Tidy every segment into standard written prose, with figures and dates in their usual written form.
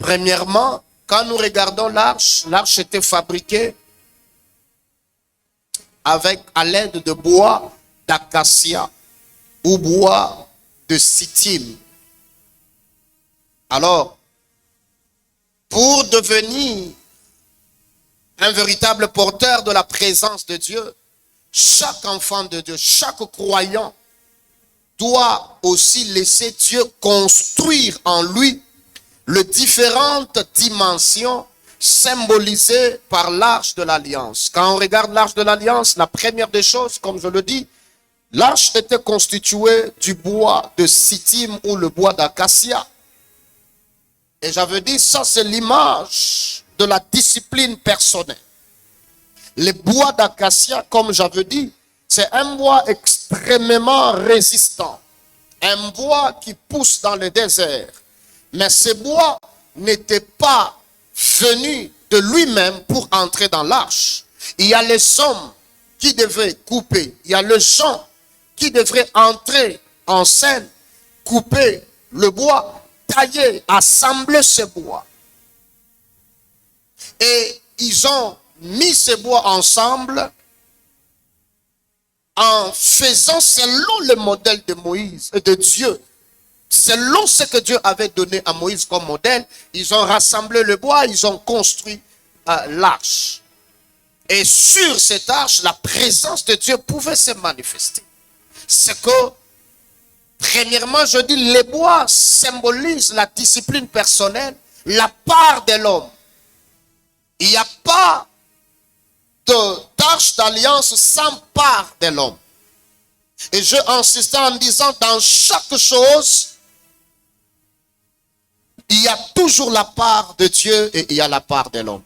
Premièrement, quand nous regardons l'arche, l'arche était fabriquée à l'aide de bois d'acacia ou bois de sittim. Alors, pour devenir un véritable porteur de la présence de Dieu, chaque enfant de Dieu, chaque croyant doit aussi laisser Dieu construire en lui les différentes dimensions symbolisées par l'arche de l'Alliance. Quand on regarde l'arche de l'Alliance, la première des choses, comme je le dis, l'arche était constituée du bois de sittim ou le bois d'acacia. Et j'avais dit, ça c'est l'image de la discipline personnelle. Le bois d'acacia, comme j'avais dit, c'est un bois extrêmement résistant. Un bois qui pousse dans le désert. Mais ce bois n'était pas venu de lui-même pour entrer dans l'arche. Il y a les hommes qui devaient couper. Il y a les gens qui devraient entrer en scène, couper le bois, tailler, assembler ce bois. Et ils ont mis ce bois ensemble en faisant selon le modèle de Moïse et de Dieu. Selon ce que Dieu avait donné à Moïse comme modèle, ils ont rassemblé le bois, ils ont construit l'arche. Et sur cette arche, la présence de Dieu pouvait se manifester. C'est que, premièrement, je dis, les bois symbolisent la discipline personnelle, la part de l'homme. Il n'y a pas d'arche d'alliance sans part de l'homme. Et je insiste en disant, dans chaque chose, il y a toujours la part de Dieu et il y a la part de l'homme.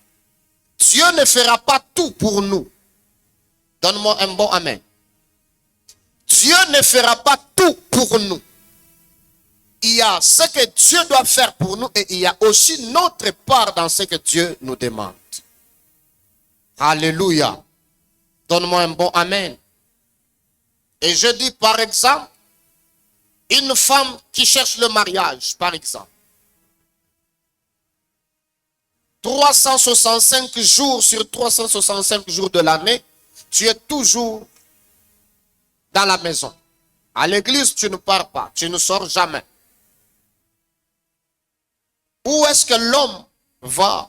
Dieu ne fera pas tout pour nous. Donne-moi un bon amen. Dieu ne fera pas tout pour nous. Il y a ce que Dieu doit faire pour nous et il y a aussi notre part dans ce que Dieu nous demande. Alléluia. Donne-moi un bon amen. Et je dis par exemple, une femme qui cherche le mariage, par exemple. 365 jours sur 365 jours de l'année, tu es toujours dans la maison. À l'église, tu ne pars pas, tu ne sors jamais. Où est-ce que l'homme va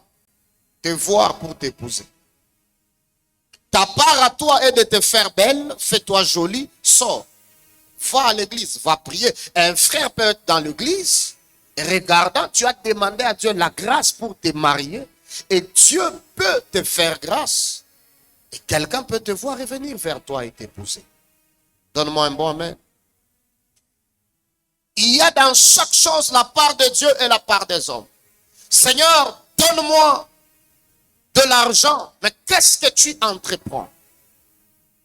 te voir pour t'épouser? Ta part à toi est de te faire belle, fais-toi jolie, sors. Va à l'église, va prier. Un frère peut être dans l'église, regardant, tu as demandé à Dieu la grâce pour te marier, et Dieu peut te faire grâce. Et quelqu'un peut te voir et venir vers toi et t'épouser. Donne-moi un bon amen. Il y a dans chaque chose la part de Dieu et la part des hommes. Seigneur, donne-moi de l'argent, mais qu'est-ce que tu entreprends?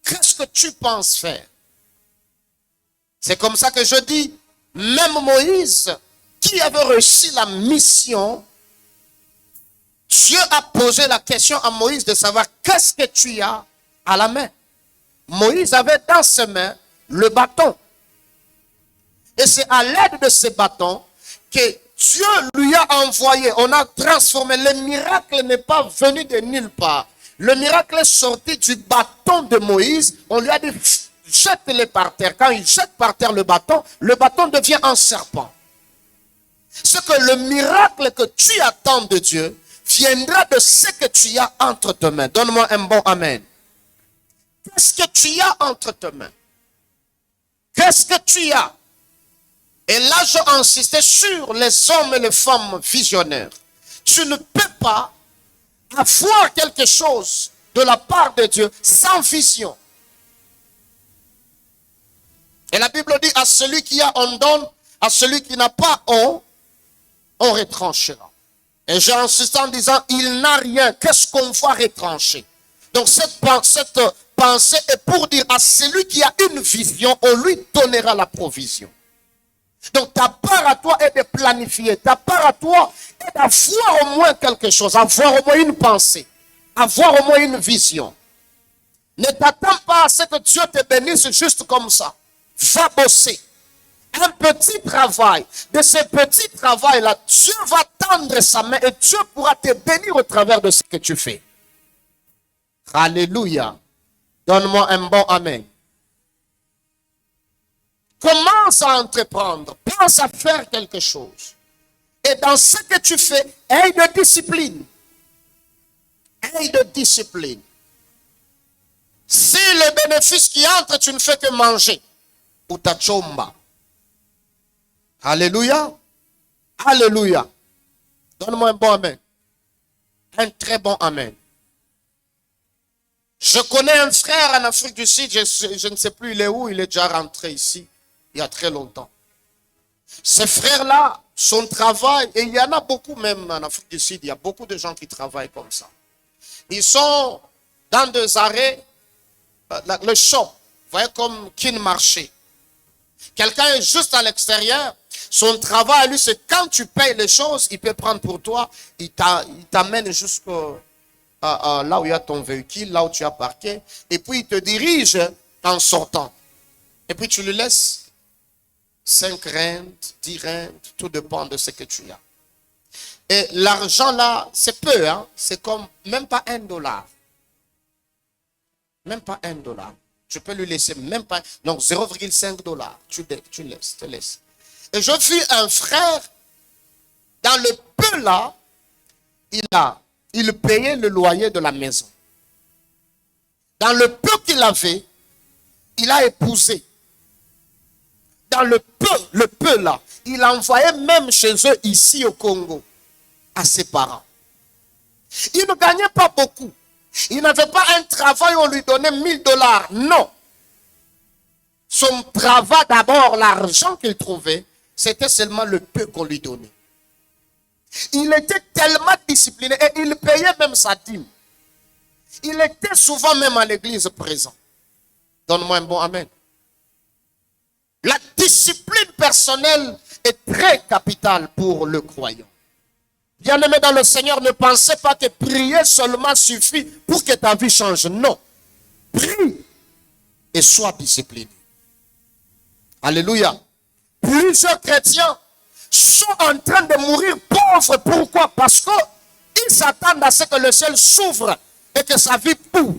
Qu'est-ce que tu penses faire? C'est comme ça que je dis, même Moïse, qui avait reçu la mission, Dieu a posé la question à Moïse de savoir qu'est-ce que tu as à la main. Moïse avait dans ses mains le bâton. Et c'est à l'aide de ce bâton que Dieu lui a envoyé. On a transformé. Le miracle n'est pas venu de nulle part. Le miracle est sorti du bâton de Moïse. On lui a dit, jette-le par terre. Quand il jette par terre le bâton devient un serpent. C'est que le miracle que tu attends de Dieu viendra de ce que tu as entre tes mains. Donne-moi un bon amen. Qu'est-ce que tu as entre tes mains? Qu'est-ce que tu as? Et là, je insistais sur les hommes et les femmes visionnaires. Tu ne peux pas avoir quelque chose de la part de Dieu sans vision. Et la Bible dit, à celui qui a, on donne, à celui qui n'a pas, on retranchera. Et j'ai insisté en disant, il n'a rien. Qu'est-ce qu'on va retrancher? Donc cette pensée est pour dire, à celui qui a une vision, on lui donnera la provision. Donc ta part à toi est de planifier. Ta part à toi est d'avoir au moins quelque chose, avoir au moins une pensée, avoir au moins une vision. Ne t'attends pas à ce que Dieu te bénisse juste comme ça. Va bosser. Un petit travail. De ce petit travail-là, Dieu va tendre sa main et Dieu pourra te bénir au travers de ce que tu fais. Alléluia. Donne-moi un bon amen. Commence à entreprendre. Pense à faire quelque chose. Et dans ce que tu fais, aie de discipline. Aie de discipline. Si le bénéfice qui entre, tu ne fais que manger. Ou ta chomba. Alléluia. Alléluia. Donne-moi un bon amen. Un très bon amen. Je connais un frère en Afrique du Sud, je ne sais plus il est où, il est déjà rentré ici, il y a très longtemps. Ce frère-là, son travail, et il y en a beaucoup même en Afrique du Sud, il y a beaucoup de gens qui travaillent comme ça. Ils sont dans des arrêts, le shop, vous voyez comme Kin Marché. Quelqu'un est juste à l'extérieur, son travail, lui, c'est quand tu payes les choses, il peut prendre pour toi, il t'amène jusqu'au... là où il y a ton véhicule, là où tu as parqué, et puis il te dirige en sortant. Et puis tu lui laisses 5 rentes, 10 rentes, tout dépend de ce que tu as. Et l'argent là, c'est peu, hein? C'est comme même pas $1. Même pas $1. Tu peux lui laisser même pas, donc $0,5. Tu laisses, te laisses. Et je vis un frère, dans le peu là, il payait le loyer de la maison. Dans le peu qu'il avait, il a épousé. Dans le peu là, il envoyait même chez eux ici au Congo, à ses parents. Il ne gagnait pas beaucoup. Il n'avait pas un travail où on lui donnait $1000. Non. Son travail, d'abord, l'argent qu'il trouvait, c'était seulement le peu qu'on lui donnait. Il était tellement discipliné et il payait même sa dîme. Il était souvent même à l'église présent. Donne-moi un bon amen. La discipline personnelle est très capitale pour le croyant. Bien-aimé dans le Seigneur, ne pensez pas que prier seulement suffit pour que ta vie change. Non. Prie et sois discipliné. Alléluia. Plusieurs chrétiens sont en train de mourir pauvres. Pourquoi? Parce qu'ils s'attendent à ce que le ciel s'ouvre et que sa vie pourre.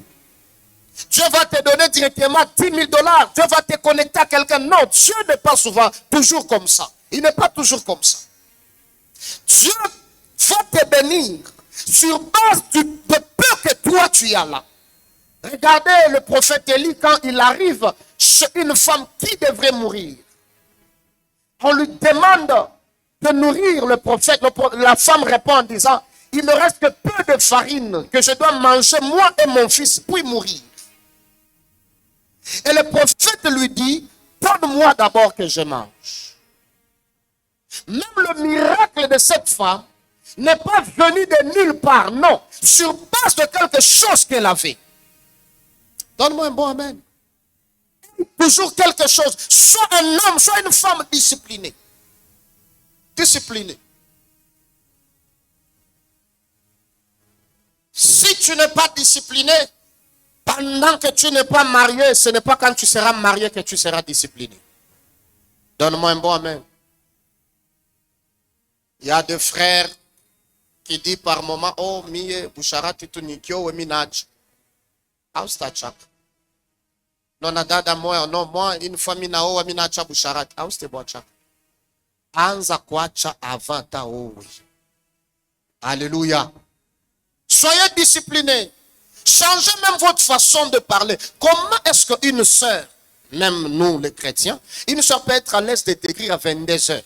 Dieu va te donner directement $10 000. Dieu va te connecter à quelqu'un. Non, Dieu n'est pas souvent toujours comme ça. Il n'est pas toujours comme ça. Dieu va te bénir sur base du peu que toi tu as là. Regardez le prophète Élie quand il arrive chez une femme qui devrait mourir. On lui demande de nourrir le prophète. La femme répond en disant, il ne reste que peu de farine que je dois manger moi et mon fils puis mourir. Et le prophète lui dit, donne-moi d'abord que je mange. Même le miracle de cette femme n'est pas venu de nulle part, non, sur base de quelque chose qu'elle avait. Donne-moi un bon amen. Toujours quelque chose, soit un homme, soit une femme disciplinée. Disciplinée. Si tu n'es pas discipliné, pendant que tu n'es pas marié, ce n'est pas quand tu seras marié que tu seras discipliné. Donne-moi un bon amen. Il y a des frères qui disent par moment, oh, miye, busharati tunikyo, weminaj. Austachak. Non, dada moi, non, moi, une fois minao, weminacha busharati. Auste boachak. Anza kwacha avanta owe. Alléluia. Soyez disciplinés. Changez même votre façon de parler. Comment est-ce qu'une sœur, même nous les chrétiens, une sœur peut être à l'aise de t'écrire à 22 heures?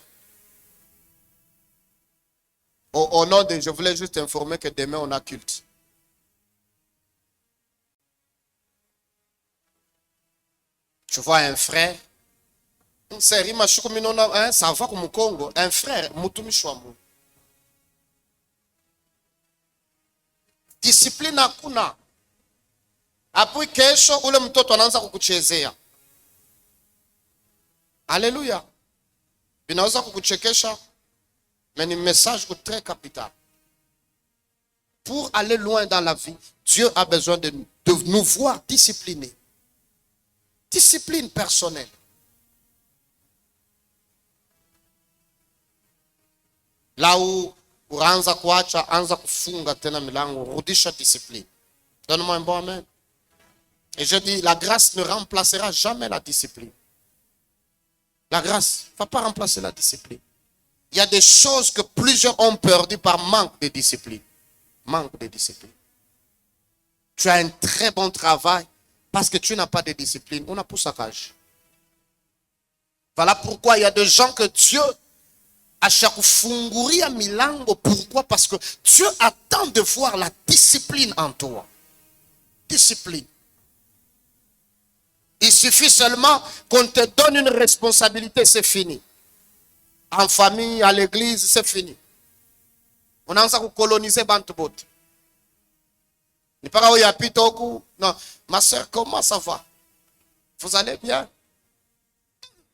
Au nom de, je voulais juste informer que demain on a culte. Tu vois un frère, ça va comme au Congo, un frère, Mutumishwamu. Discipline hakuna. Apu kesho ule mtoto anaanza kukuchezea. Alléluia. Vinaweza kukuchekesha, mais ni message très capital. Pour aller loin dans la vie, Dieu a besoin de nous voir disciplinés. Discipline personnelle. Là où Uranza kuacha, anza kufunga tena milango, rudisha discipline. Donne-moi un bon amen. Et je dis, la grâce ne remplacera jamais la discipline. La grâce ne va pas remplacer la discipline. Il y a des choses que plusieurs ont perdues par manque de discipline. Manque de discipline. Tu as un très bon travail parce que tu n'as pas de discipline. On a pour saccage. Voilà pourquoi il y a des gens que Dieu a chakufunguria milango. Pourquoi? Parce que Dieu attend de voir la discipline en toi. Discipline. Il suffit seulement qu'on te donne une responsabilité, c'est fini. En famille, à l'église, c'est fini. On a envie de coloniser Bantobot. Non, ma soeur, comment ça va? Vous allez bien?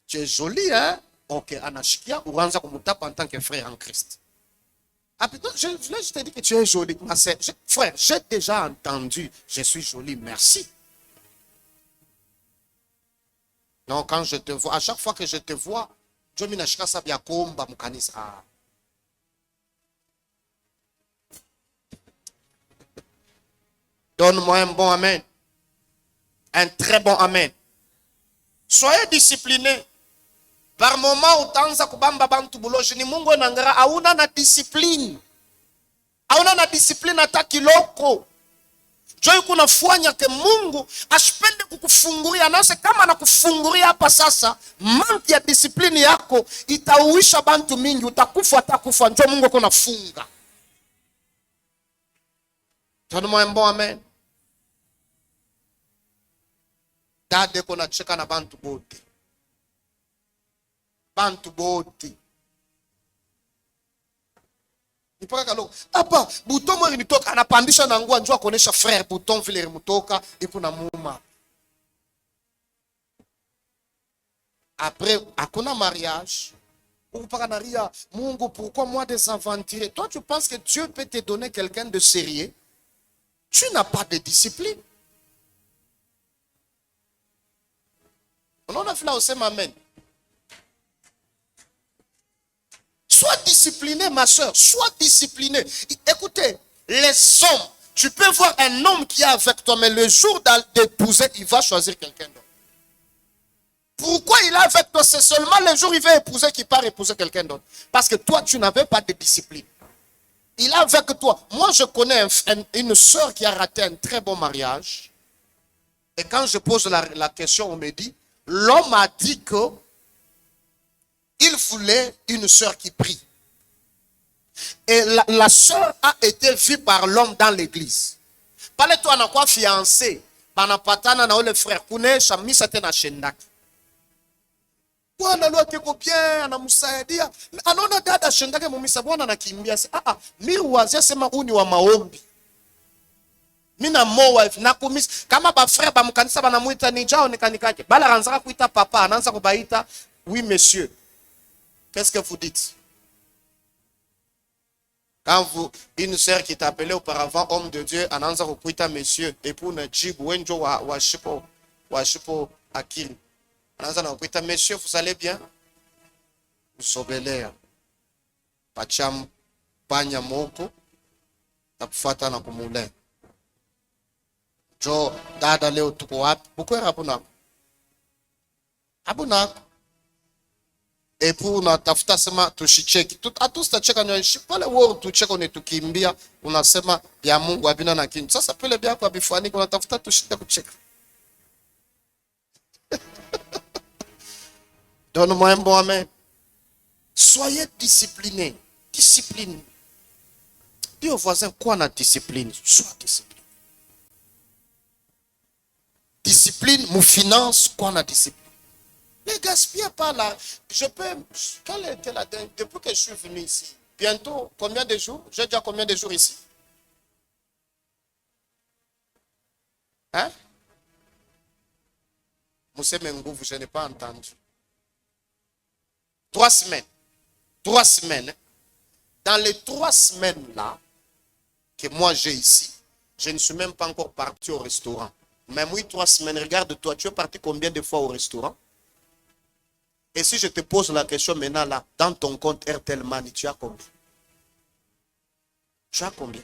Tu es jolie, hein? Ok, Anashikia, ou Ranza Kumutap en tant que frère en Christ. Ah, putain, je t'ai dit que tu es jolie, ma soeur. Frère, j'ai déjà entendu, je suis jolie, merci. Non, quand je te vois, à chaque fois que je te vois, je me nashika sabia komba mukanisa. Donne-moi un bon amen. Un très bon amen. Soyez disciplinés. Par moment utaanza kubamba bantu buloji ni Mungu nangara hauna na discipline. Hauna na discipline hata kiloko. Joy kunafanya ke Mungu asipende kukufungulia nase kama anakufungulia hapa sasa, manki ya discipline yako itauisha bantu mingi, utakufa atakufa, njoo Mungu kunafunga. Donne-moi un bon amen. Dade kona cheka na bantu bote. Bantu bote. Nipaka kaloko. Apa, buton mweri nitoka. Anapandisha na nguwa njua konesha frère buton vile mutoka. Iku na muma. Après, akuna mariage. Upaka na ria. Mungu, pourquoi moi désaventurer? Toi, tu penses que Dieu peut te donner quelqu'un de sérieux? Tu n'as pas de discipline. On a fait là aussi, amen. Sois discipliné, ma soeur. Sois discipliné. Écoutez, les hommes, tu peux voir un homme qui est avec toi, mais le jour d'épouser, il va choisir quelqu'un d'autre. Pourquoi il est avec toi? C'est seulement le jour où il va épouser qu'il part épouser quelqu'un d'autre. Parce que toi, tu n'avais pas de discipline. Il est avec toi. Moi, je connais une soeur qui a raté un très bon mariage. Et quand je pose la question, on me dit, l'homme a dit que il voulait une soeur qui prie. Et la soeur a été vue par l'homme dans l'église. Parle-toi na quoi fiancé. Banapatana na ole frère. Kune shamisa tena shendak. Bwana leo kiko bien anamsaidia. Anaona dada shendake mumisa bwana anakimbia. Miruwazia sema uni wa maombi. Mina mo wife na kumisa kama ba frère ba mkanisa banamuita ni jao nikanikake. Bala ranzaka kuita papa, anaanza kubaita oui monsieur. Qu'est-ce que vous dites? Quand une sœur qui t'appelait auparavant homme de Dieu, anaanza kukuita monsieur, et pour ne jibu wenjo wa shipo akili. Anaanza na kukuita monsieur, vous allez bien? Usobelea. Pacham panya moko, tapufata na kumule. Jo, dada leo tuko wapi? Bukwera abunako. Abunako. Et pour unatafuta sema tushicheki. Tous tacheka nyoishi. Pale word tucheka unetukimbia. Unasema ya Mungu abina na kinyu. Sasa pele bia kwa bifuaniko unatafuta tushite kucheka. Donne-moi un bon amen. Soyez disciplinés. Discipline. Dis au voisin quoi na discipline. Sois discipliné. Discipline, mon finance, quoi na discipline. Ne gaspillez pas là. Je peux. Quelle était la dernière? Depuis que je suis venu ici. Bientôt, combien de jours? J'ai déjà combien de jours ici? Hein? Moussé Mengouf, je n'ai pas entendu. 3 semaines. 3 semaines. Dans les 3 semaines là, que moi j'ai ici, je ne suis même pas encore parti au restaurant. Même oui, 3 semaines. Regarde-toi, tu es parti combien de fois au restaurant? Et si je te pose la question maintenant là, dans ton compte Airtel Money, tu as combien? Tu as combien?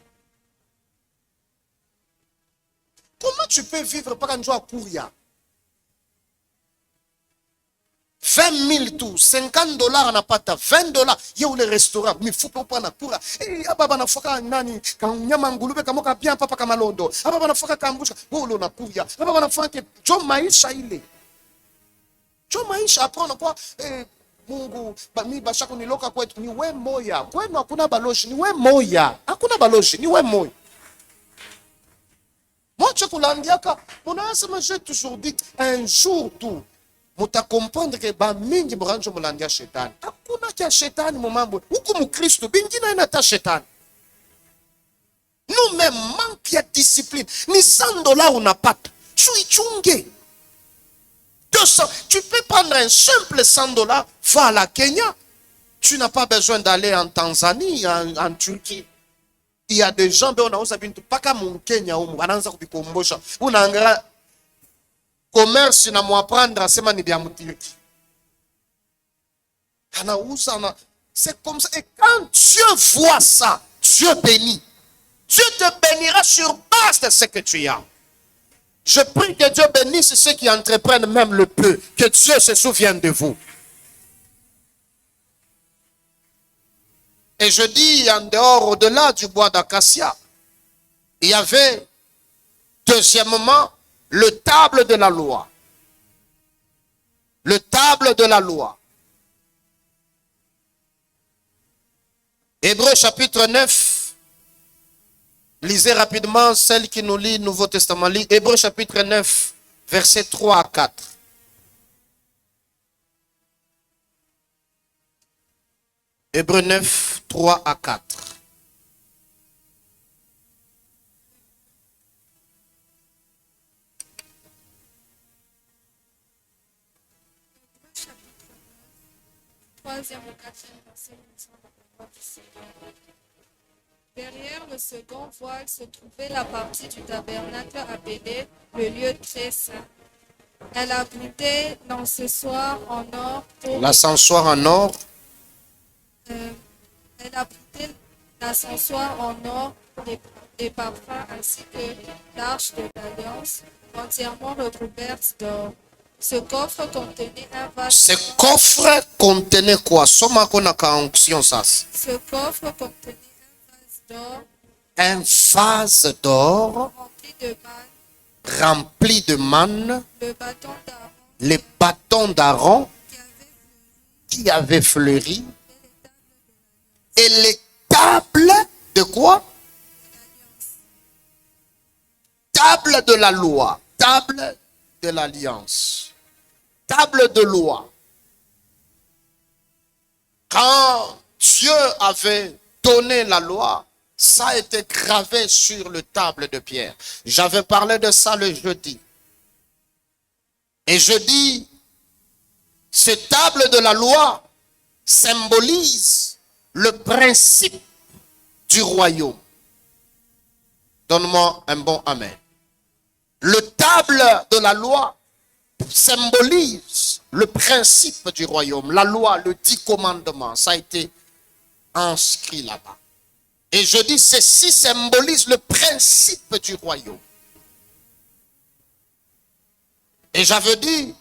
Comment tu peux vivre par un jour à Kouria? 20 000 tout, 50 dollars n'a pas ta 20 dollars. Il y a les restaurants, mais il faut pas prendre Kouria. Et ababa na foka nani, quand nyamangulube kamoka bien papa kamalondo. Ababa na foka kambucha, bolo na Kouria. Ababa na foka John Maisha ile. John Maisha apprendre quoi? Mungu mi bashako niloka kwetu ni we moya. Kwenu hakuna baloji, ni we moya. Hakuna baloji, ni we moya. Moi, tu kulandiaka, mon asema, j'ai toujours dit, un jour tout, muta comprendre que ba mingi branjo mulandia shetani. Hakuna kia shetani mumambo. Huku mukristo, bingina inata shetani. Nous même manque ya discipline. Ni 100 dollars unapata. Chuichunge. 200. Tu peux prendre un simple 100 dollars, va à la Kenya. Tu n'as pas besoin d'aller en Tanzanie, en Turquie. Il y a des gens qui ont dit pas comme au Kenya ou bananza kubikombosha. Unangara commerce na muapprendre sema ni bia mutiriki. Anauza na c'est comme ça et quand Dieu voit ça, Dieu bénit. Dieu te bénira sur base de ce que tu as. Je prie que Dieu bénisse ceux qui entreprennent même le peu, que Dieu se souvienne de vous. Et je dis, en dehors, au-delà du bois d'acacia, il y avait, deuxièmement, le table de la loi. Le table de la loi. Hébreux chapitre 9. Lisez rapidement celle qui nous lit le Nouveau Testament. Hébreux chapitre 9, versets 3 à 4. Hébreux 9, 3 à 4. Troisième ou quatrième verset, derrière le second voile se trouvait la partie du tabernacle appelée le lieu très saint. Elle abritait l'encensoir en or. L'encensoir en or. Elle abritait l'encensoir en or, les parfums ainsi que l'arche de l'alliance, entièrement recouverte d'or. Ce coffre contenait un vase. Ce coffre contenait quoi? Soma konaka onction sas. Ce coffre contenait un vase d'or. Un vase d'or rempli de manne. Les bâtons d'Aaron qui avaient fleuri. Et les tables de quoi? Table de la loi. Table de l'alliance. Table de loi. Quand Dieu avait donné la loi, ça a été gravé sur le table de pierre. J'avais parlé de ça le jeudi. Et je dis, cette table de la loi symbolise le principe du royaume. Donne-moi un bon amen. Le table de la loi symbolise le principe du royaume. La loi, le 10 commandements, ça a été inscrit là-bas. Et je dis, ceci symbolise le principe du royaume. Et j'avais dit,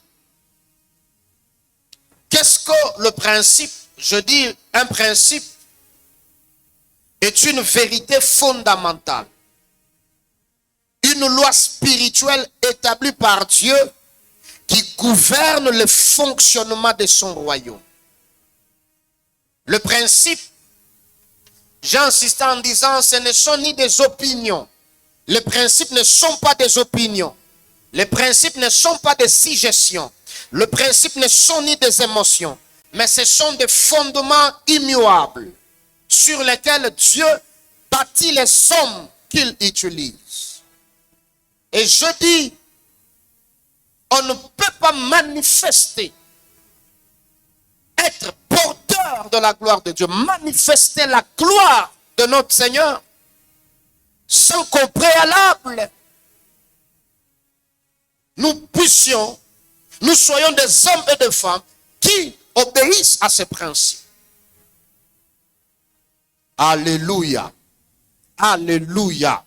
qu'est-ce que le principe? Je dis, un principe est une vérité fondamentale. Une loi spirituelle établie par Dieu qui gouverne le fonctionnement de son royaume. Le principe, j'ai insisté en disant, ce ne sont ni des opinions. Les principes ne sont pas des opinions. Les principes ne sont pas des suggestions. Les principes ne sont ni des émotions. Mais ce sont des fondements immuables sur lesquels Dieu bâtit les sommes qu'il utilise. Et je dis, on ne peut pas manifester, être porteur de la gloire de Dieu, manifester la gloire de notre Seigneur sans qu'au préalable, nous soyons des hommes et des femmes qui obéissent à ces principes. Alléluia. Alléluia.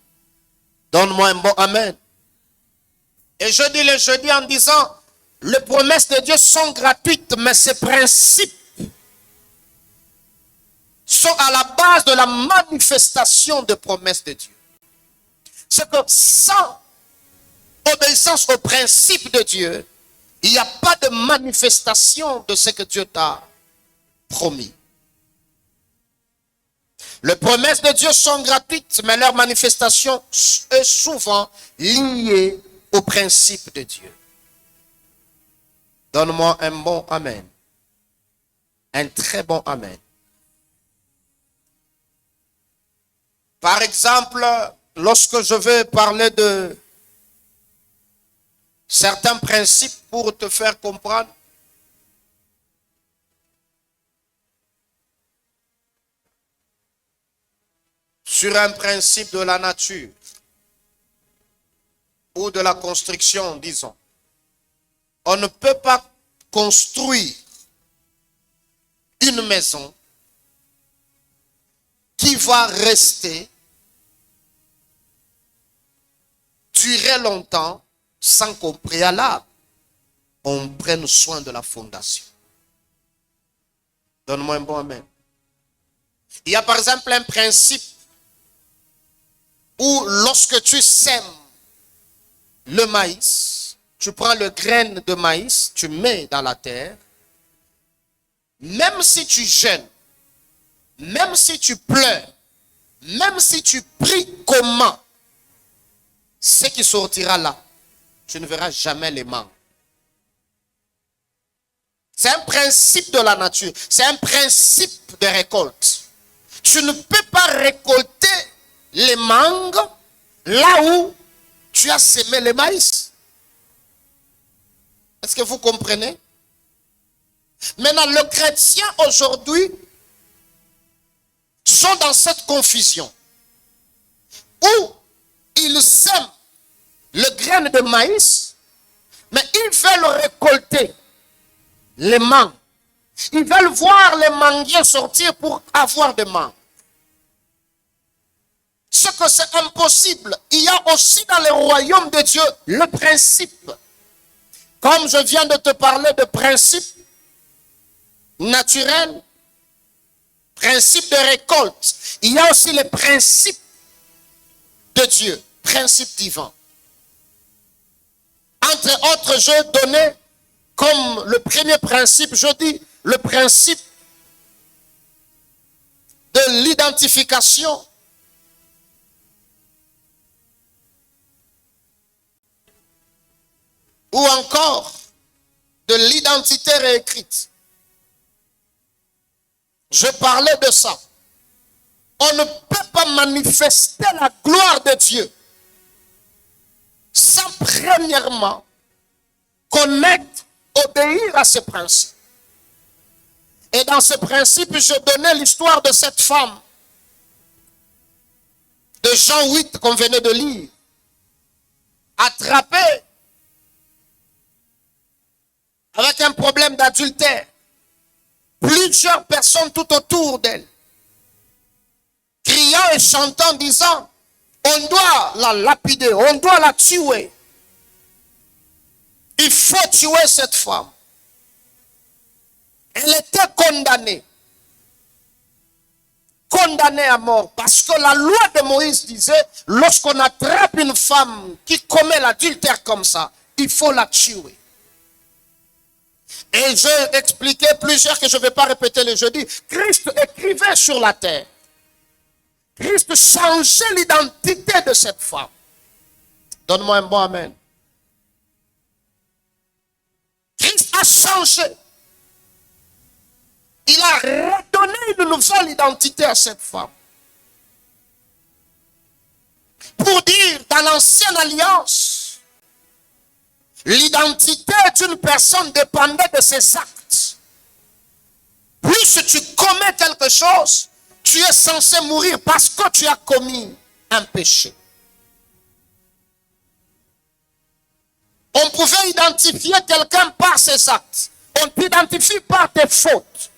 Donne-moi un bon amen. Et je dis le jeudi en disant, les promesses de Dieu sont gratuites, mais ces principes sont à la base de la manifestation des promesses de Dieu. C'est que sans obéissance aux principes de Dieu, il n'y a pas de manifestation de ce que Dieu t'a promis. Les promesses de Dieu sont gratuites, mais leur manifestation est souvent liée aux principes de Dieu. Donne-moi un bon amen. Un très bon amen. Par exemple, lorsque je vais parler de certains principes pour te faire comprendre, sur un principe de la nature ou de la construction, disons. On ne peut pas construire une maison qui va rester, durer longtemps, sans qu'au préalable, on prenne soin de la fondation. Donne-moi un bon amen. Il y a par exemple un principe où lorsque tu sèmes le maïs, tu prends le grain de maïs, tu mets dans la terre, même si tu jeûnes, même si tu pleures, même si tu pries comment, ce qui sortira là, tu ne verras jamais les mangues. C'est un principe de la nature, c'est un principe de récolte. Tu ne peux pas récolter les mangues là où tu as semé le maïs. Est-ce que vous comprenez? Maintenant, les chrétiens aujourd'hui sont dans cette confusion où ils sèment le grain de maïs, mais ils veulent récolter les mangues. Ils veulent voir les manguiers sortir pour avoir des mangues. Ce que c'est impossible. Il y a aussi dans le royaume de Dieu le principe. Comme je viens de te parler de principe naturel, principe de récolte, il y a aussi les principes de Dieu, principe divin. Entre autres, je donnais comme le premier principe, je dis le principe de l'identification. Ou encore de l'identité réécrite. Je parlais de ça. On ne peut pas manifester la gloire de Dieu sans premièrement connaître, obéir à ce principe. Et dans ce principe, je donnais l'histoire de cette femme de Jean 8 qu'on venait de lire, attrapée avec un problème d'adultère. Plusieurs personnes tout autour d'elle, criant et chantant, disant, on doit la lapider, on doit la tuer. Il faut tuer cette femme. Elle était condamnée. Condamnée à mort. Parce que la loi de Moïse disait, lorsqu'on attrape une femme qui commet l'adultère comme ça, il faut la tuer. Et j'ai expliqué plusieurs que je ne vais pas répéter le jeudi. Christ écrivait sur la terre. Christ changeait l'identité de cette femme. Donne-moi un bon amen. Christ a changé. Il a redonné une nouvelle identité à cette femme. Pour dire, dans l'ancienne alliance, l'identité d'une personne dépendait de ses actes. Plus tu commets quelque chose, tu es censé mourir parce que tu as commis un péché. On pouvait identifier quelqu'un par ses actes. On t'identifie par tes fautes.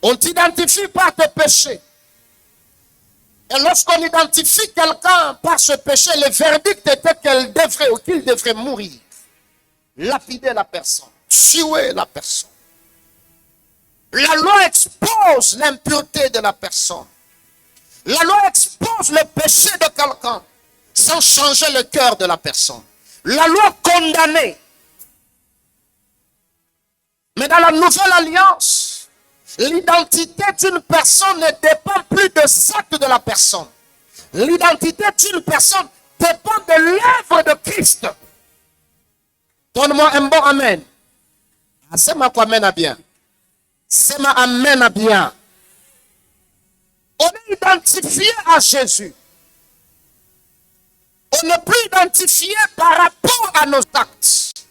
On t'identifie par tes péchés. Et lorsqu'on identifie quelqu'un par ce péché, le verdict était qu'il devrait mourir. Lapider la personne, tuer la personne. La loi expose l'impureté de la personne. La loi expose le péché de quelqu'un sans changer le cœur de la personne. La loi condamnait. Mais dans la nouvelle alliance, l'identité d'une personne ne dépend plus des actes de la personne. L'identité d'une personne dépend de l'œuvre de Christ. Donne-moi un bon amen. Ah, c'est ma quoi amen à bien. C'est ma amen à bien. On est identifié à Jésus. On n'est plus identifié par rapport à nos actes.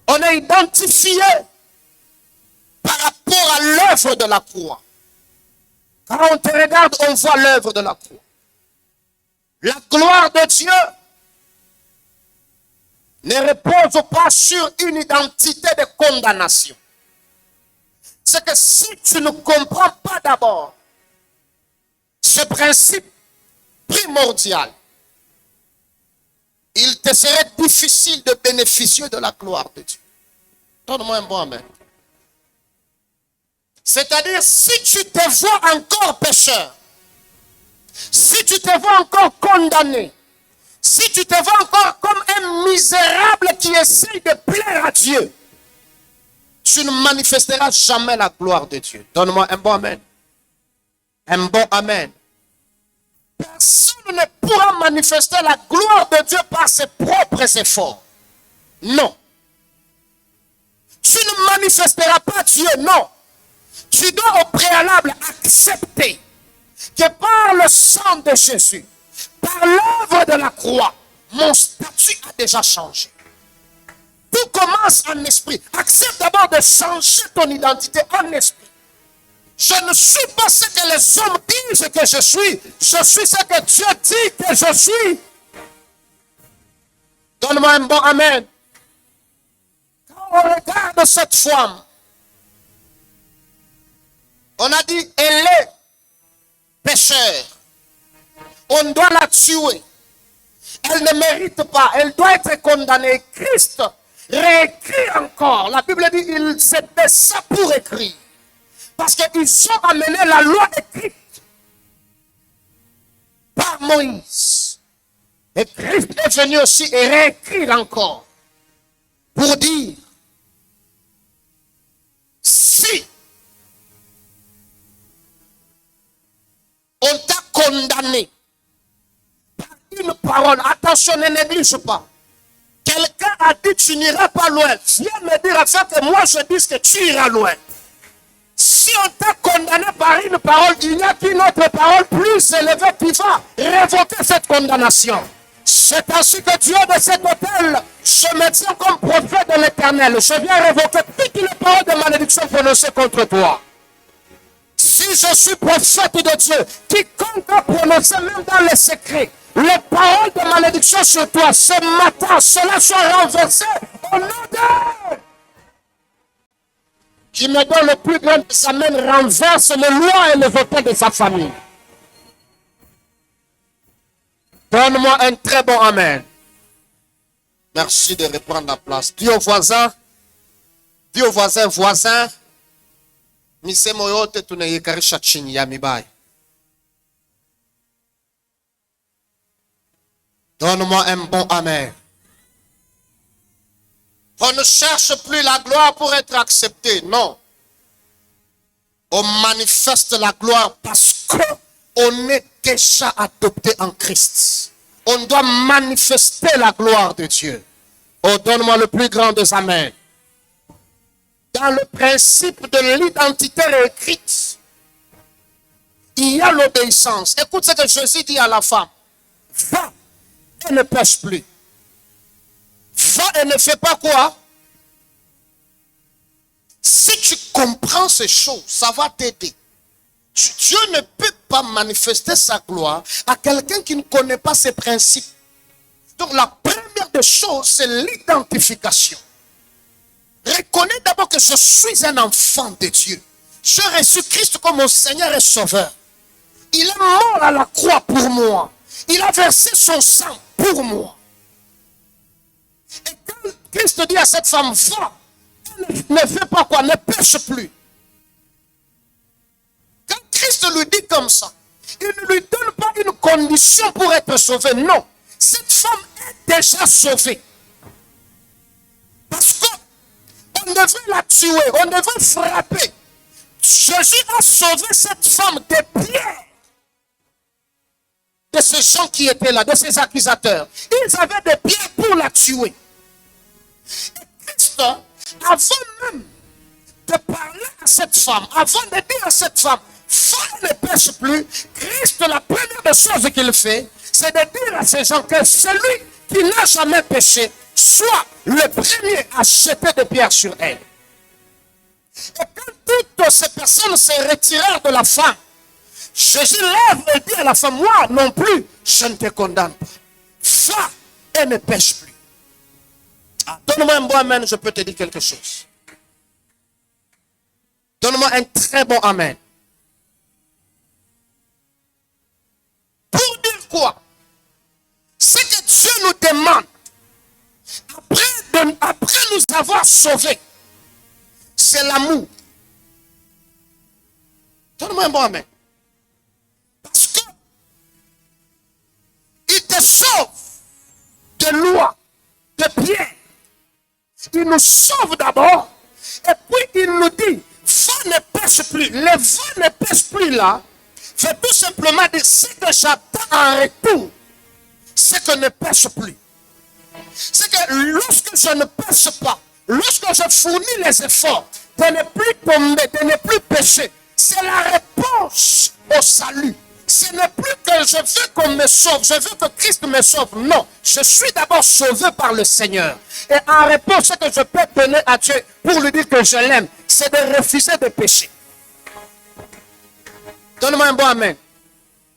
On est identifié par rapport à l'œuvre de la croix. Quand on te regarde, on voit l'œuvre de la croix. La gloire de Dieu ne repose pas sur une identité de condamnation. C'est que si tu ne comprends pas d'abord ce principe primordial, il te serait difficile de bénéficier de la gloire de Dieu. Donne-moi un bon amen. C'est-à-dire, si tu te vois encore pécheur, si tu te vois encore condamné, si tu te vois encore comme un misérable qui essaye de plaire à Dieu, tu ne manifesteras jamais la gloire de Dieu. Donne-moi un bon amen. Un bon amen. Personne ne pourra manifester la gloire de Dieu par ses propres efforts. Non. Tu ne manifesteras pas Dieu, non. Tu dois au préalable accepter que par le sang de Jésus, par l'œuvre de la croix, mon statut a déjà changé. Tout commence en esprit. Accepte d'abord de changer ton identité en esprit. Je ne suis pas ce que les hommes disent que je suis. Je suis ce que Dieu dit que je suis. Donne-moi un bon amen. Quand on regarde cette femme, on a dit, elle est pécheur. On doit la tuer. Elle ne mérite pas. Elle doit être condamnée. Christ réécrit encore. La Bible dit, il s'est ça pour écrire. Parce qu'ils ont amené la loi écrite par Moïse. Et Christ est venu aussi et réécrire encore pour dire, si on t'a condamné par une parole, attention, ne néglige pas. Quelqu'un a dit tu n'iras pas loin. Viens me dire afin que moi je dise que tu iras loin. Si on t'a condamné par une parole, il n'y a qu'une autre parole plus élevée qui va révoquer cette condamnation. C'est ainsi que Dieu de cet autel, je me tiens comme prophète de l'Éternel. Je viens révoquer toutes les paroles de malédiction prononcées contre toi. Si je suis prophète de Dieu, quiconque a prononcé même dans les secrets les paroles de malédiction sur toi, ce matin, cela soit renversé au nom de... Qui me donne le plus grand de sa main, renverse les lois et les votés de sa famille. Donne-moi un très bon amen. Merci de reprendre la place. Dis au voisin, voisin, misemo yote tunaikarisha chini ya mibai. Donne-moi un bon amen. On ne cherche plus la gloire pour être accepté, non. On manifeste la gloire parce qu'on est déjà adopté en Christ. On doit manifester la gloire de Dieu. Oh, donne-moi le plus grand des amens. Dans le principe de l'identité réécrite, il y a l'obéissance. Écoute ce que Jésus dit à la femme. Va et ne pêche plus. Va et ne fais pas quoi? Si tu comprends ces choses, ça va t'aider. Dieu ne peut pas manifester sa gloire à quelqu'un qui ne connaît pas ses principes. Donc la première des choses, c'est l'identification. Reconnais d'abord que je suis un enfant de Dieu. J'ai reçu Christ comme mon Seigneur et Sauveur. Il est mort à la croix pour moi. Il a versé son sang pour moi. Et quand Christ dit à cette femme, va, ne fais pas quoi, ne pêche plus. Quand Christ lui dit comme ça, il ne lui donne pas une condition pour être sauvé. Non, cette femme est déjà sauvée. Parce qu'on devrait la tuer, on devrait frapper. Jésus a sauvé cette femme des pierres de ces gens qui étaient là, de ces accusateurs. Ils avaient des pierres pour la tuer. Et Christ, avant même de parler à cette femme, avant de dire à cette femme, va, ne pêche plus, Christ, la première des choses qu'il fait, c'est de dire à ces gens que celui qui n'a jamais péché soit le premier à jeter des pierres sur elle. Et quand toutes ces personnes se retirèrent de la femme, Jésus lève et dit à la femme, moi non plus, je ne te condamne pas. Va et ne pêche plus. Ah, donne-moi un bon amen, je peux te dire quelque chose. Donne-moi un très bon amen. Pour dire quoi? Ce que Dieu nous demande, après nous avoir sauvés, c'est l'amour. Donne-moi un bon amen. Parce que il te sauve de loi, de pierre. Il nous sauve d'abord. Et puis il nous dit, va ne pêche plus. Le va ne pêche plus là, veut tout simplement dire ce que j'attends en retour, c'est que ne pêche plus. C'est que lorsque je ne pêche pas, lorsque je fournis les efforts de ne plus tomber, de ne plus pécher, c'est la réponse au salut. Ce n'est plus que je veux qu'on me sauve, je veux que Christ me sauve. Non, je suis d'abord sauvé par le Seigneur. Et en réponse, ce que je peux donner à Dieu pour lui dire que je l'aime, c'est de refuser de pécher. Donne-moi un bon amen.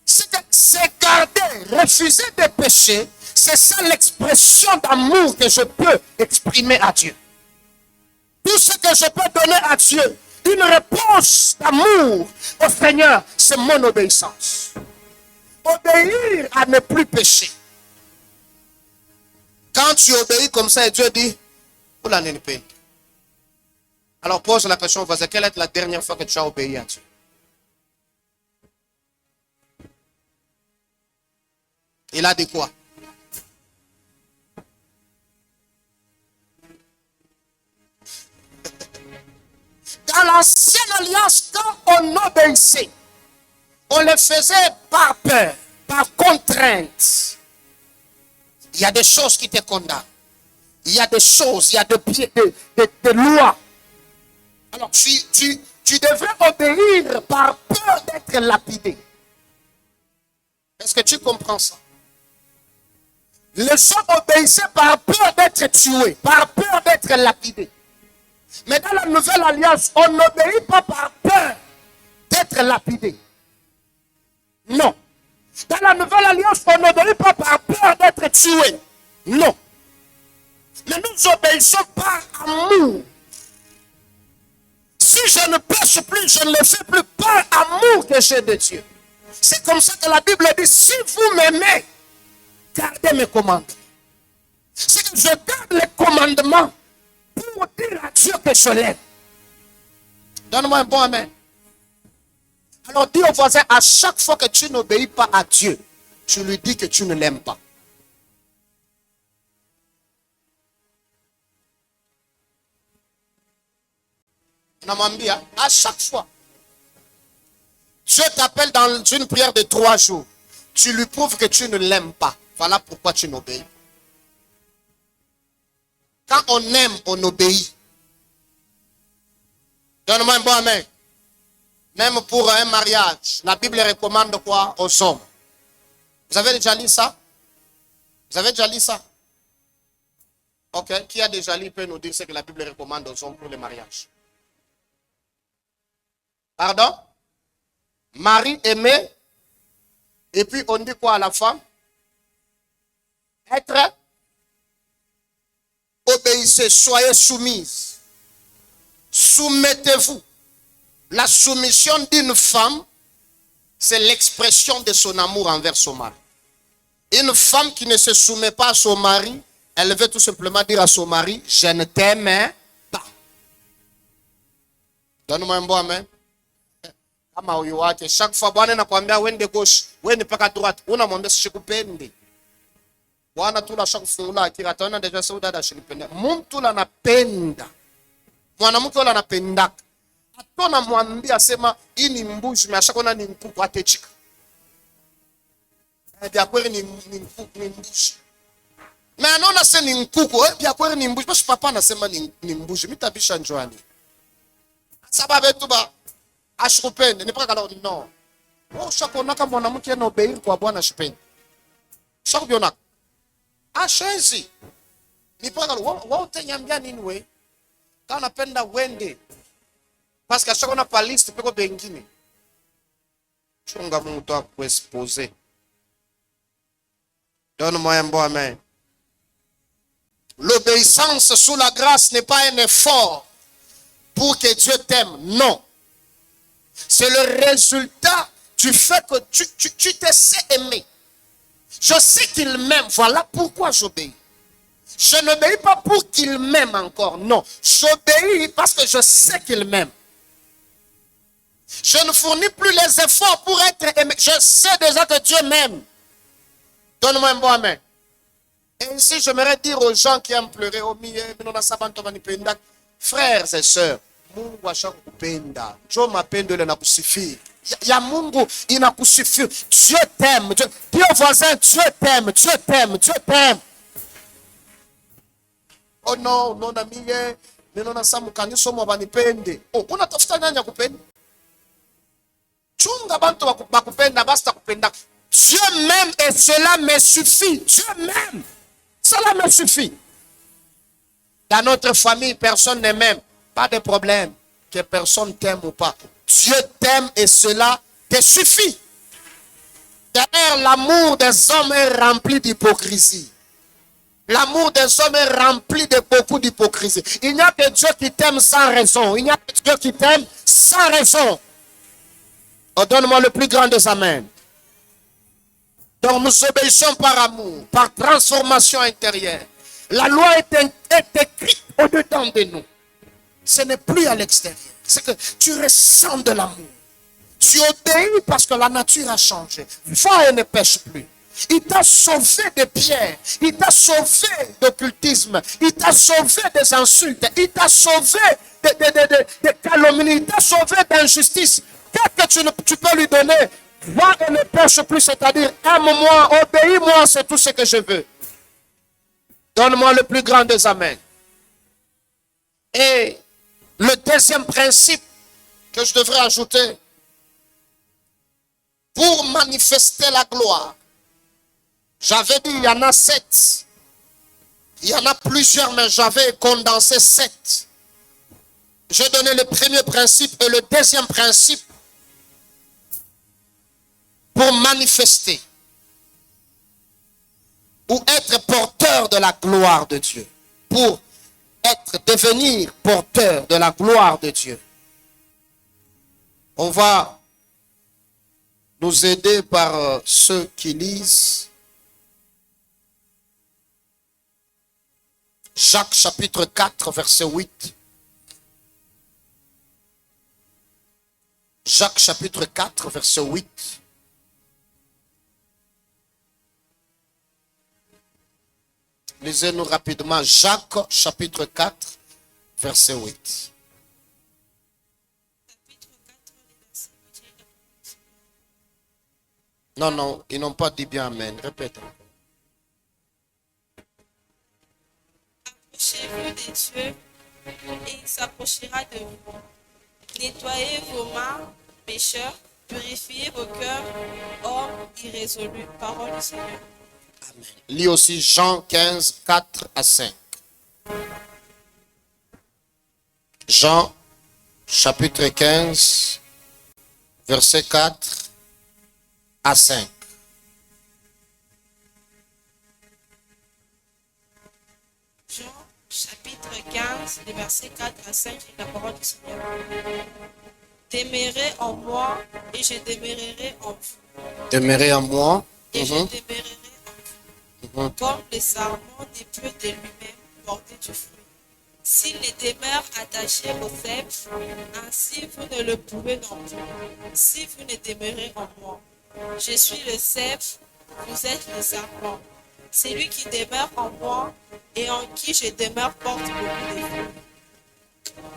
C'est garder, refuser de pécher, c'est ça l'expression d'amour que je peux exprimer à Dieu. Tout ce que je peux donner à Dieu, une réponse d'amour au Seigneur, c'est mon obéissance. Obéir à ne plus pécher. Quand tu obéis comme ça et Dieu dit, pour la NNP. Alors pose la question au voisin, quelle est la dernière fois que tu as obéi à Dieu? Il a dit quoi? Dans l'ancienne alliance, quand on obéissait, on le faisait par peur, par contrainte. Il y a des choses qui te condamnent. Il y a des choses, il y a des lois. Alors tu devrais obéir par peur d'être lapidé. Est-ce que tu comprends ça? Les gens obéissaient par peur d'être tués, par peur d'être lapidés. Mais dans la nouvelle alliance, on n'obéit pas par peur d'être lapidé. Non. Dans la nouvelle alliance, on n'obéit pas par peur d'être tué. Non. Mais nous obéissons par amour. Si je ne pêche plus, je ne le fais plus par amour que j'ai de Dieu. C'est comme ça que la Bible dit, si vous m'aimez, gardez mes commandements. C'est que je garde les commandements pour dire à Dieu que je l'aime. Donne-moi un bon amen. Alors dis au voisin, à chaque fois que tu n'obéis pas à Dieu, tu lui dis que tu ne l'aimes pas. Namambia, à chaque fois, Dieu t'appelle dans une prière de 3 jours. Tu lui prouves que tu ne l'aimes pas. Voilà pourquoi tu n'obéis pas. Quand on aime, on obéit. Donne-moi un bon amen. Même pour un mariage, la Bible recommande quoi aux hommes? Vous avez déjà lu ça? Vous avez déjà lu ça? Ok. Qui a déjà lu peut nous dire ce que la Bible recommande aux hommes pour le mariage? Pardon? Mari aimé. Et puis on dit quoi à la femme? Être. Obéissez, soyez soumise. Soumettez-vous. La soumission d'une femme, c'est l'expression de son amour envers son mari. Une femme qui ne se soumet pas à son mari, elle veut tout simplement dire à son mari, je ne t'aime pas. Donne-moi un bon amen. Kama huyu wake, chaque fois Bwana anakuambia wende gauche, wende mpaka droite, unamwambia sikupendi. Bwana tu la kufungula akili, ataona deja sasa dada shilipenda. Mtu la anapenda. Mwanamke yule anapendaka. Atona mwambia sema hii ni mbuzi, mashakona ni mkuku atechika. Bia kweli ni mbuzi. Na anaona sasa ni mkuku, bia kweli ni mbuzi. Basi papa anasema ni mbuzi. Mitabisha njwani. Sababu tu ba ashikupende, ni paka kala no. Wewe ushakonaka mwanamke anaobeiri kwa Bwana ashipende. Shakubionaka. Ashezi. Ni paka wao utanyambia nini we? Kama napenda wende. Parce que ashakona paliste peko bengine. Chunga Mungu tu akuexposer. Donne-moi un bon amen. L'obéissance sous la grâce n'est pas un effort pour que Dieu t'aime. Non. C'est le résultat du fait que tu te sais aimer. Je sais qu'il m'aime. Voilà pourquoi j'obéis. Je n'obéis pas pour qu'il m'aime encore. Non. J'obéis parce que je sais qu'il m'aime. Je ne fournis plus les efforts pour être aimé. Je sais déjà que Dieu m'aime. Donne-moi un bon amen. Et ici, j'aimerais dire aux gens qui aiment pleurer, oh, frères et sœurs, Mungu ashakupenda. Dieu m'appelle na kusifiri. Ya Mungu inakusifiri. Dieu t'aime. Dis au voisin, Dieu t'aime, Dieu t'aime, Dieu t'aime. Oh non, non na miye, neno sa mukaniso mwa banipende. Oh, unatafuta nani akupenda? Chunga bantu bakupenda basta kupenda. Dieu m'aime et cela me suffit. Dieu m'aime. Cela me suffit. Dans notre famille, personne ne m'aime. Pas de problème que personne t'aime ou pas. Dieu t'aime et cela te suffit. D'ailleurs, l'amour des hommes est rempli d'hypocrisie. L'amour des hommes est rempli de beaucoup d'hypocrisie. Il n'y a que Dieu qui t'aime sans raison. Il n'y a que Dieu qui t'aime sans raison. Oh, donne-moi le plus grand des amens. Donc nous obéissons par amour, par transformation intérieure. La loi est écrite au-dedans de nous. Ce n'est plus à l'extérieur. C'est que tu ressens de l'amour. Tu obéis parce que la nature a changé. Va et ne pêche plus. Il t'a sauvé des pierres. Il t'a sauvé d'occultisme. Il t'a sauvé des insultes. Il t'a sauvé de calomnie. Il t'a sauvé d'injustice. Qu'est-ce que tu peux lui donner? Va et ne pêche plus, c'est-à-dire aime-moi, obéis-moi, c'est tout ce que je veux. Donne-moi le plus grand des amens. Et le deuxième principe que je devrais ajouter, pour manifester la gloire, j'avais dit il y en a 7. Il y en a plusieurs, mais j'avais condensé 7. J'ai donné le premier principe et le deuxième principe pour manifester ou être porteur de la gloire de Dieu. Pour devenir porteur de la gloire de Dieu. On va nous aider par ceux qui lisent Jacques chapitre 4 verset 8. Jacques chapitre 4 verset 8. Lisez-nous rapidement Jacques chapitre 4 verset 8. Non, non, ils n'ont pas dit bien amen. Répète. Approchez-vous de Dieu et il s'approchera de vous. Nettoyez vos mains, pécheurs, purifiez vos cœurs, hommes irrésolus. Parole du Seigneur. Amen. Lis aussi Jean 15, 4 à 5. Jean chapitre 15, verset 4 à 5. Jean chapitre 15, les versets 4 à 5, la parole du Seigneur. Demeurez en moi et je demeurerai en vous. Demeurez en moi. Et je demeurerai en vous. Mhm. Comme le sarment ne peut de lui-même porter du fruit. S'il ne demeure attaché au cep, ainsi vous ne le pouvez non plus. Si vous ne demeurez en moi, je suis le cep, vous êtes le sarment. Celui qui demeure en moi et en qui je demeure porte beaucoup de fruits.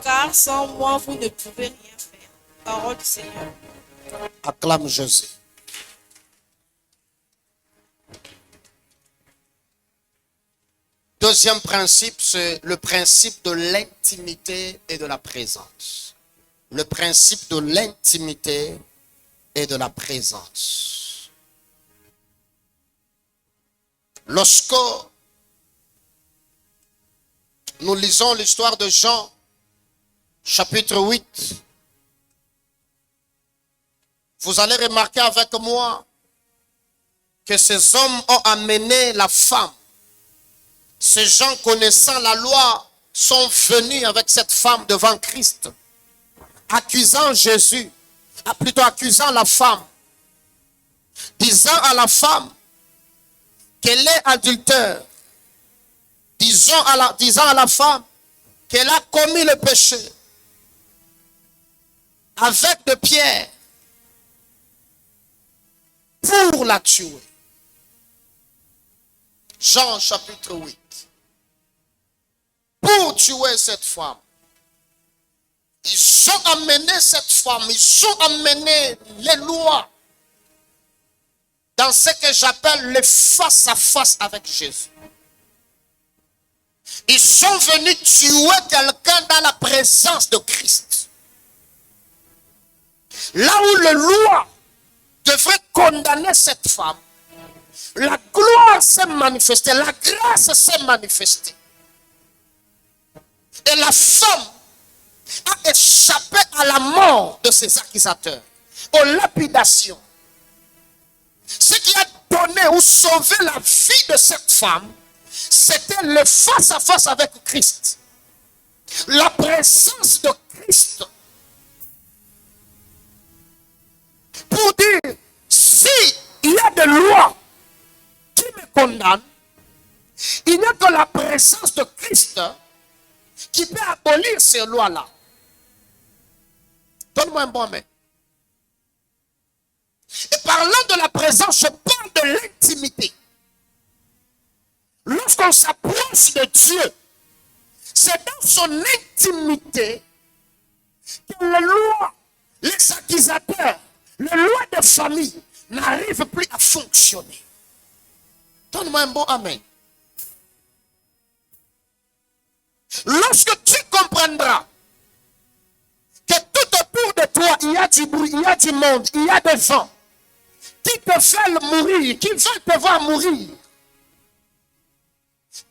Car sans moi, vous ne pouvez rien faire. Parole du Seigneur. Acclame Jésus. Deuxième principe, c'est le principe de l'intimité et de la présence. Le principe de l'intimité et de la présence. Lorsque nous lisons l'histoire de Jean, chapitre 8, vous allez remarquer avec moi que ces hommes ont amené la femme. Ces gens connaissant la loi sont venus avec cette femme devant Christ, accusant Jésus, plutôt accusant la femme, disant à la femme qu'elle est adultère, disant à la femme qu'elle a commis le péché avec de pierres pour la tuer. Jean chapitre 8. Pour tuer cette femme. Ils ont amené cette femme, ils ont amené les lois dans ce que j'appelle le face-à-face avec Jésus. Ils sont venus tuer quelqu'un dans la présence de Christ. Là où le loi devrait condamner cette femme, la gloire s'est manifestée, la grâce s'est manifestée. Et la femme a échappé à la mort de ses accusateurs, aux lapidations. Ce qui a donné ou sauvé la vie de cette femme, c'était le face-à-face avec Christ. La présence de Christ. Pour dire, si il y a des lois qui me condamnent, il n'y a que la présence de Christ qui peut abolir ces lois-là. Donne-moi un bon amen. Et parlant de la présence, je parle de l'intimité. Lorsqu'on s'approche de Dieu, c'est dans son intimité que les lois, les accusateurs, les lois de famille n'arrivent plus à fonctionner. Donne-moi un bon amen. Lorsque tu comprendras que tout autour de toi, il y a du bruit, il y a du monde, il y a des gens qui te veulent mourir, qui veulent te voir mourir,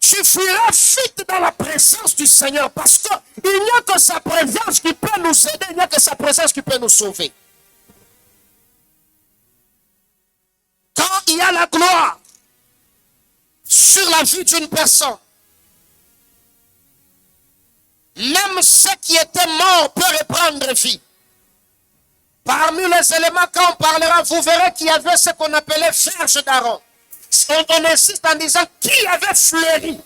tu fuiras vite dans la présence du Seigneur parce qu'il n'y a que sa présence qui peut nous aider, il n'y a que sa présence qui peut nous sauver. Quand il y a la gloire sur la vie d'une personne, même ceux qui étaient morts peuvent reprendre vie. Parmi les éléments, quand on parlera, vous verrez qu'il y avait ce qu'on appelait verge d'Aaron. On insiste en disant qui avait fleuri.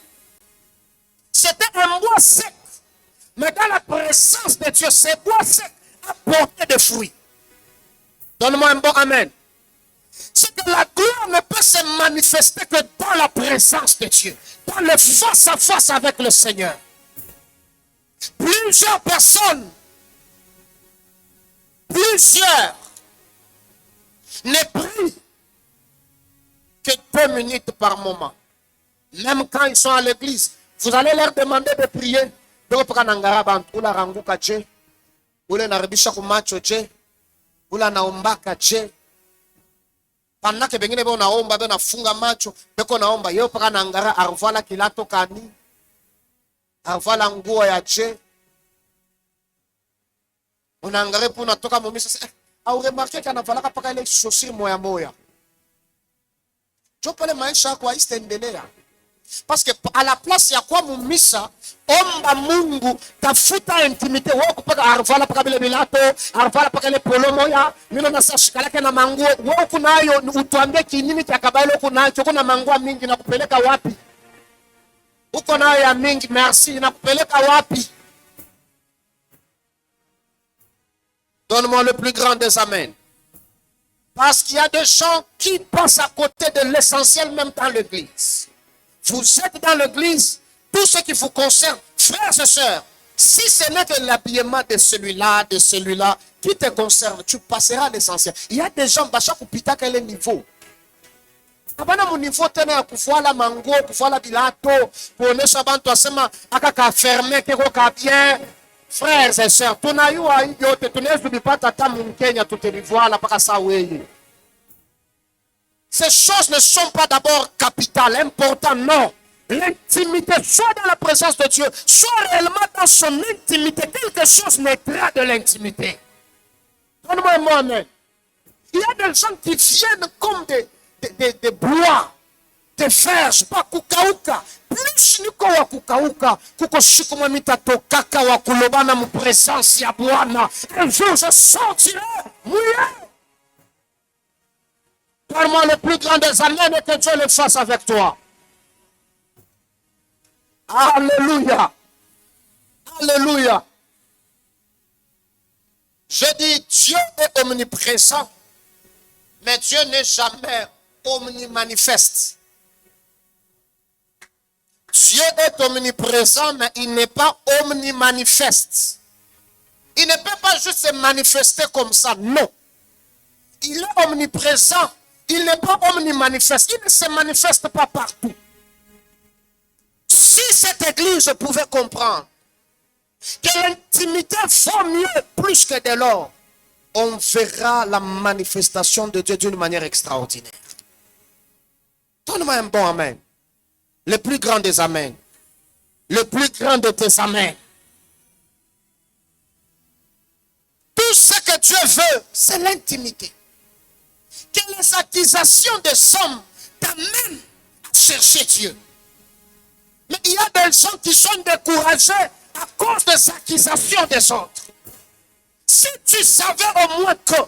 C'était un bois sec. Mais dans la présence de Dieu, ce bois sec a porté des fruits. Donne-moi un bon amen. C'est que la gloire ne peut se manifester que dans la présence de Dieu. Dans le face-à-face avec le Seigneur. Plusieurs personnes, ne prient que 2 minutes par moment. Même quand ils sont à l'église, vous allez leur demander de prier. Pendant que bengine bo naomba be nafunga macho beko naomba yeo paka nangara arvala kilato kani arvala nguo ya je unangare po natoka momisa au remarquer kana vala paka ile chaussure moya moya jo pale maisha kwa istendelea Parce que à la place ya kwa mumisa, omba Mungu, tafuta intimité. Woko paka arvala paka bile bilato, arvala paka le polomo ya, mino nasa shikalake na manguo. Woko nayo, utuambie kinini kia kabailo kunacho, kuna manguo mingi na kupeleka wapi? Uko nayo ya mingi, merci, na kupeleka wapi? Donne-moi le plus grand des amens. Parce qu'il y a des gens qui passent à côté de l'essentiel même dans l'église. Vous êtes dans l'église, tout ce qui vous concerne, frères et sœurs, si ce n'est que l'habillement de celui-là, qui te concerne, tu passeras à l'essentiel. Il y a des gens, chaque hôpital, quel est le niveau? Abana mon niveau tena ya kufuala mango, kufuala bilato, kuonesha bantu asema akaka ferme keko ka bien. Frères et sœurs, tunayua yote tunaweza bipata hata Kenya tutelivoala paka saa weye. Ces choses ne sont pas d'abord capitales, importantes, non. L'intimité, soit dans la présence de Dieu, soit réellement dans son intimité. Quelque chose naîtra de l'intimité. Donne-moi un mot, amen. Il y a des gens qui viennent comme des bois, des fer, je sais pas, kukauka. Plus niko wa kukauka, kuko siku mamita tokaka wa kulobana mu présence ya Bwana. Un jour je sortirai mouillé. Parle-moi le plus grand des amens et que Dieu le fasse avec toi. Alléluia. Alléluia. Je dis Dieu est omniprésent, mais Dieu n'est jamais omnimanifeste. Dieu est omniprésent, mais il n'est pas omnimanifeste. Il ne peut pas juste se manifester comme ça, non. Il est omniprésent, il n'est pas omnimanifeste, il ne se manifeste pas partout. Si cette église pouvait comprendre que l'intimité vaut mieux plus que de l'or, on verra la manifestation de Dieu d'une manière extraordinaire. Donne-moi un bon amen. Le plus grand des amens. Le plus grand de tes amens. Tout ce que Dieu veut, c'est l'intimité. Que les accusations des hommes t'amènent à chercher Dieu. Mais il y a des gens qui sont découragés à cause des accusations des autres. Si tu savais au moins que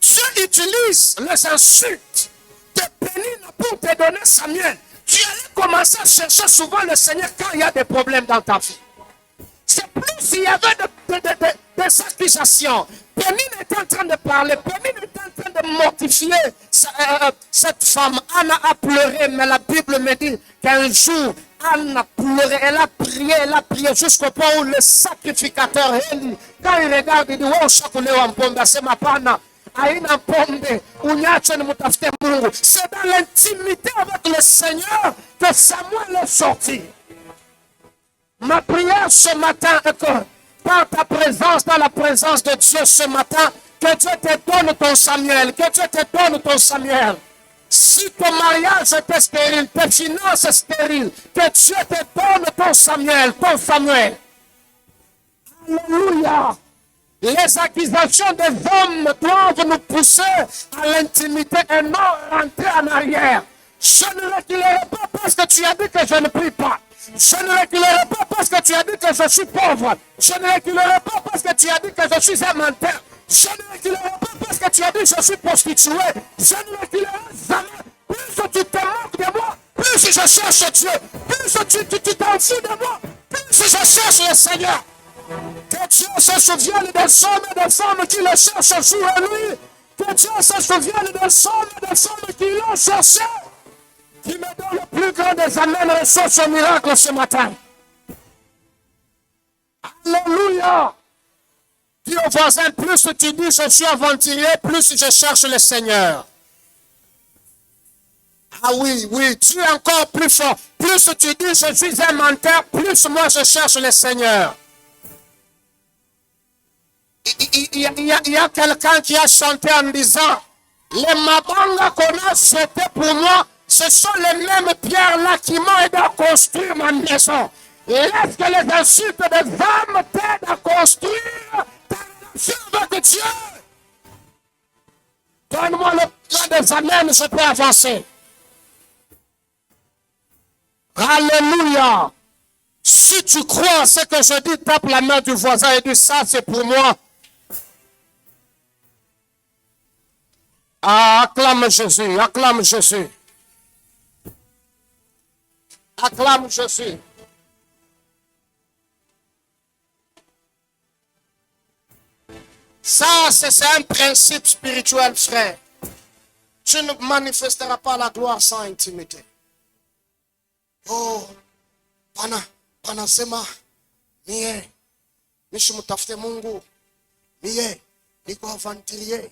Dieu utilise les insultes de Pénine pour te donner Samuel, tu allais commencer à chercher souvent le Seigneur quand il y a des problèmes dans ta vie. C'est plus s'il y avait des accusations. Pénine est en train de parler. Pénine est en train de mortifier cette femme. Anna a pleuré, mais la Bible me dit qu'un jour, Anna a pleuré. Elle a prié jusqu'au point où le sacrificateur, Eli, quand il regarde, il dit, oh, chakulewa mpombe, c'est ma pana. Aina pombe, unyache ni mutafute Mungu. C'est dans l'intimité avec le Seigneur que Samuel est sorti. Ma prière ce matin est que par ta présence, dans la présence de Dieu ce matin, que Dieu te donne ton Samuel, que Dieu te donne ton Samuel. Si ton mariage était stérile, tes finances stériles, que Dieu te donne ton Samuel, ton Samuel. Alléluia. Les accusations des hommes doivent nous pousser à l'intimité et non rentrer en arrière. Je ne reculerai pas parce que tu as dit que je ne prie pas. Je ne reculerai pas parce que tu as dit que je suis pauvre. Je ne reculerai pas parce que tu as dit que je suis un menteur. Je ne reculerai pas parce que tu as dit que je suis prostitué. Je ne reculerai jamais. Plus tu te moques de moi, plus je cherche Dieu. Plus tu t'en fous de moi, plus je cherche le Seigneur. Que Dieu se souvienne des hommes et des femmes qui le cherchent jour et nuit. Que Dieu se souvienne des hommes et des femmes qui l'ont cherché. Qui me donne le plus grand des amens et reçoit ce miracle ce matin. Alléluia. Dis au voisin, plus tu dis je suis aventurier, plus je cherche le Seigneur. Ah oui, tu es encore plus fort. Plus tu dis je suis un menteur, plus moi je cherche le Seigneur. Il y a quelqu'un qui a chanté en disant, les mabanga qu'on a jetés pour moi, ce sont les mêmes pierres-là qui m'ont aidé à construire ma maison. Laisse que les insultes des hommes t'aident à construire ta relation avec Dieu. Donne-moi le plan des amens, je peux avancer. Alléluia. Si tu crois à ce que je dis, tape la main du voisin et dis ça, c'est pour moi. Ah, acclame Jésus, acclame Jésus. Acclame Jésus. Ça, c'est un principe spirituel, frère. Tu ne manifesteras pas la gloire sans intimité. Oh, panasema, mie, nishimutafute Mungu, mie, niko avantilier,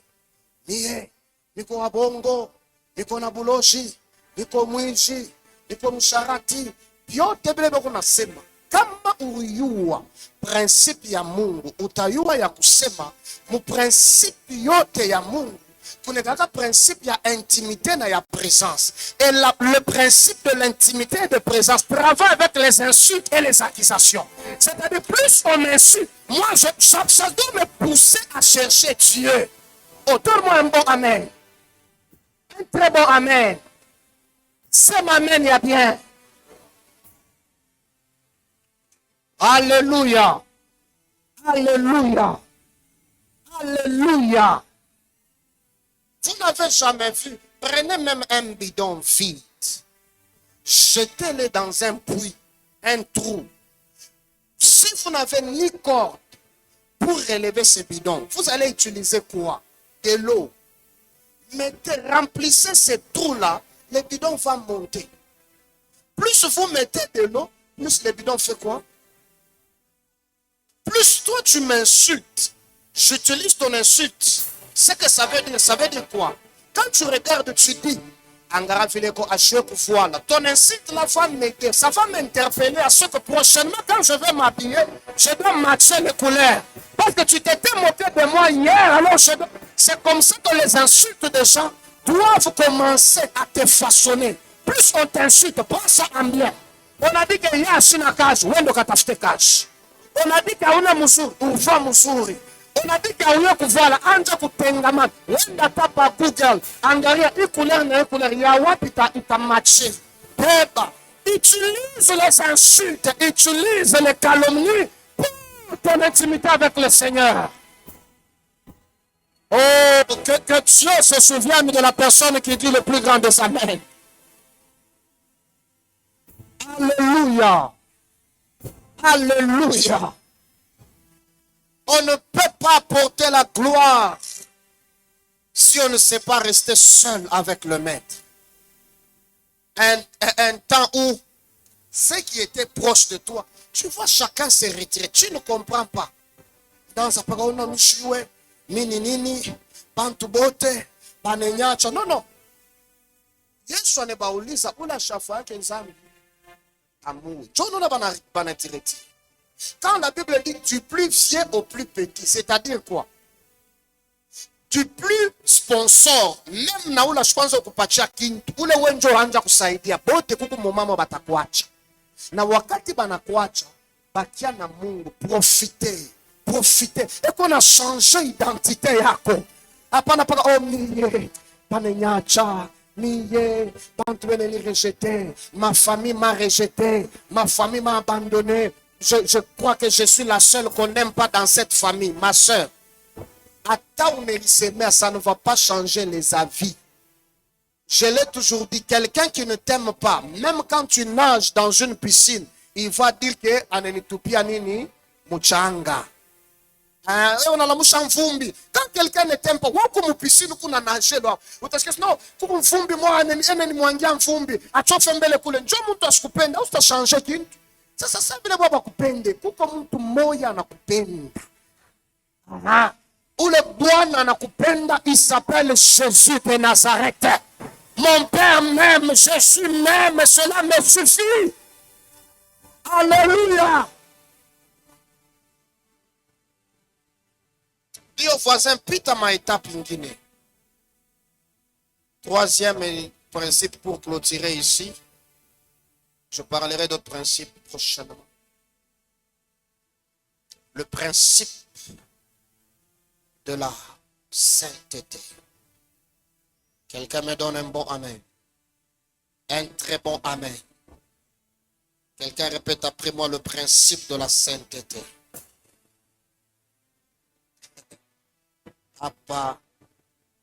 mie, niko wabongo, niko na buloshi, niko mwishi, niko msharati, vyote vile viko nasema. Kama uyua principe ya Mungu, utayua ya kusema, mu principe yote ya Mungu, kunekaka principe ya intimité na ya présence. Et le principe de l'intimité et de présence travaille avec les insultes et les accusations. C'est-à-dire, plus on m'insulte, moi, ça doit me pousser à chercher Dieu. Oh, donne-moi un bon amen. Un très bon amen. C'est ma amen, il y a bien. Alléluia. Alléluia. Alléluia. Vous n'avez jamais vu, prenez même un bidon vide, jetez-le dans un puits, un trou. Si vous n'avez ni corde pour relever ce bidon, vous allez utiliser quoi? De l'eau. Remplissez ce trou-là, le bidon va monter. Plus vous mettez de l'eau, plus le bidon fait quoi? Plus toi tu m'insultes, j'utilise ton insulte. Ce que ça veut dire quoi? Quand tu regardes, tu dis, ton insulte là va m'aider, ça va m'interpeller à ce que prochainement, quand je vais m'habiller, je dois matcher les couleurs. Parce que tu t'étais moqué de moi hier, alors c'est comme ça que les insultes des gens doivent commencer à te façonner. Plus on t'insulte, prends ça en bien. On a dit qu'il y a un cage, wendo katafute cage. On a dit qu'il y a un musuri, uva musuri. On a dit qu'il y a un kuvala, anja kutengaman. Wenda tapa Google, angalia, couleur na couleur, ya wapita ita matché. Beba, utilise les insultes, utilise les calomnies pour ton intimité avec le Seigneur. Oh, que Dieu se souvienne de la personne qui dit le plus grand de sa main. Alléluia. Alléluia. On ne peut pas porter la gloire si on ne sait pas rester seul avec le maître. Un temps où ceux qui étaient proches de toi, tu vois chacun se retirer. Tu ne comprends pas. Dans sa parole, non, nini, bantubote, banenyacha. Non, non. Yesu anebauliza ula shafa yake nzambi. Amour. Quand la Bible dit du plus vieux au plus petit, c'est-à-dire quoi? Du plus sponsor, même na ula sponsor kupatia kintu, ule wenjo anja kusaidia, bote kuku mumama batakuacha. Na wakati banakuacha, bakia na Mungu, profite. Et qu'on a changé identité yako. Hapana paka oh miye, panenyacha. Miye, Bantueneli rejeté, ma famille m'a rejeté, ma famille m'a abandonné. Je crois que je suis la seule qu'on n'aime pas dans cette famille, ma soeur. Ça ne va pas changer les avis. Je l'ai toujours dit, quelqu'un qui ne t'aime pas, même quand tu nages dans une piscine, il va dire que anenitupia nini muchanga. Quand quelqu'un ne t'aime pas, wakumu piscine kuna nager là. Utasikia no, kuku mfumbi mwa ene mwangia mfumbi, achofe mbele kule. Njoo mtu asikupenda, usitashanje kitu. Sasa vile baba kupende, kuko mtu mmoja anakupenda. Ule Bwana anakupenda, il s'appelle Jésus de Nazareth. Mon Père m'aime, Jésus m'aime, cela me suffit. Alléluia. Dis au voisin, pita ma étape ingine. Troisième principe pour clôturer ici. Je parlerai d'autres principes prochainement. Le principe de la sainteté. Quelqu'un me donne un bon amen. Un très bon amen. Quelqu'un répète après moi le principe de la sainteté. Abba,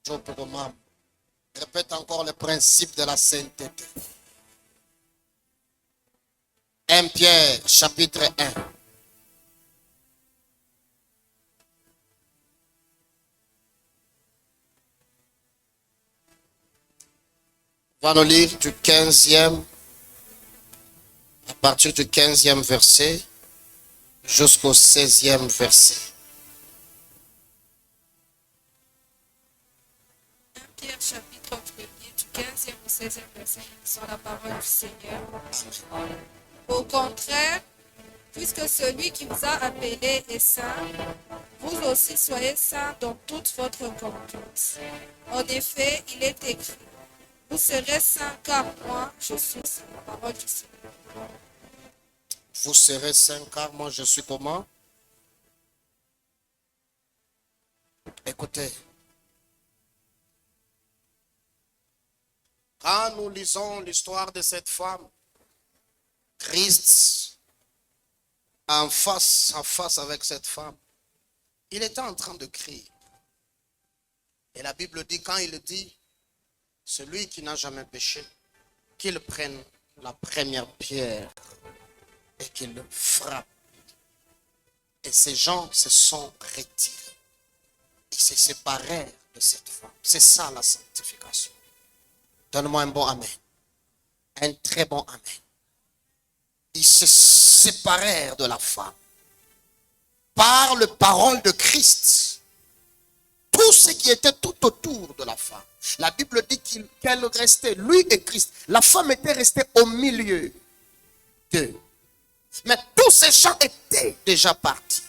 Jopogomam. Répète encore le principe de la sainteté. 1 Pierre, chapitre 1. On va nous lire du 15e, à partir du 15e verset jusqu'au 16e verset. 1 Pierre chapitre 1er du 15e au 16e verset sur la parole du Seigneur. Au contraire, puisque celui qui vous a appelé est saint, vous aussi soyez saints dans toute votre conduite. En effet, il est écrit, vous serez saints car moi je suis saint. La parole du Seigneur. Vous serez saints car moi je suis comment? Écoutez. Quand nous lisons l'histoire de cette femme, Christ, en face à face avec cette femme, il était en train de crier. Et la Bible dit, quand il dit, celui qui n'a jamais péché, qu'il prenne la première pierre et qu'il le frappe. Et ces gens se sont retirés. Ils se séparèrent de cette femme. C'est ça la sanctification. Donne-moi un bon amen. Un très bon amen. Ils se séparèrent de la femme. Par la parole de Christ. Tout ce qui était tout autour de la femme. La Bible dit qu'elle restait, lui et Christ. La femme était restée au milieu d'eux. Mais tous ces gens étaient déjà partis.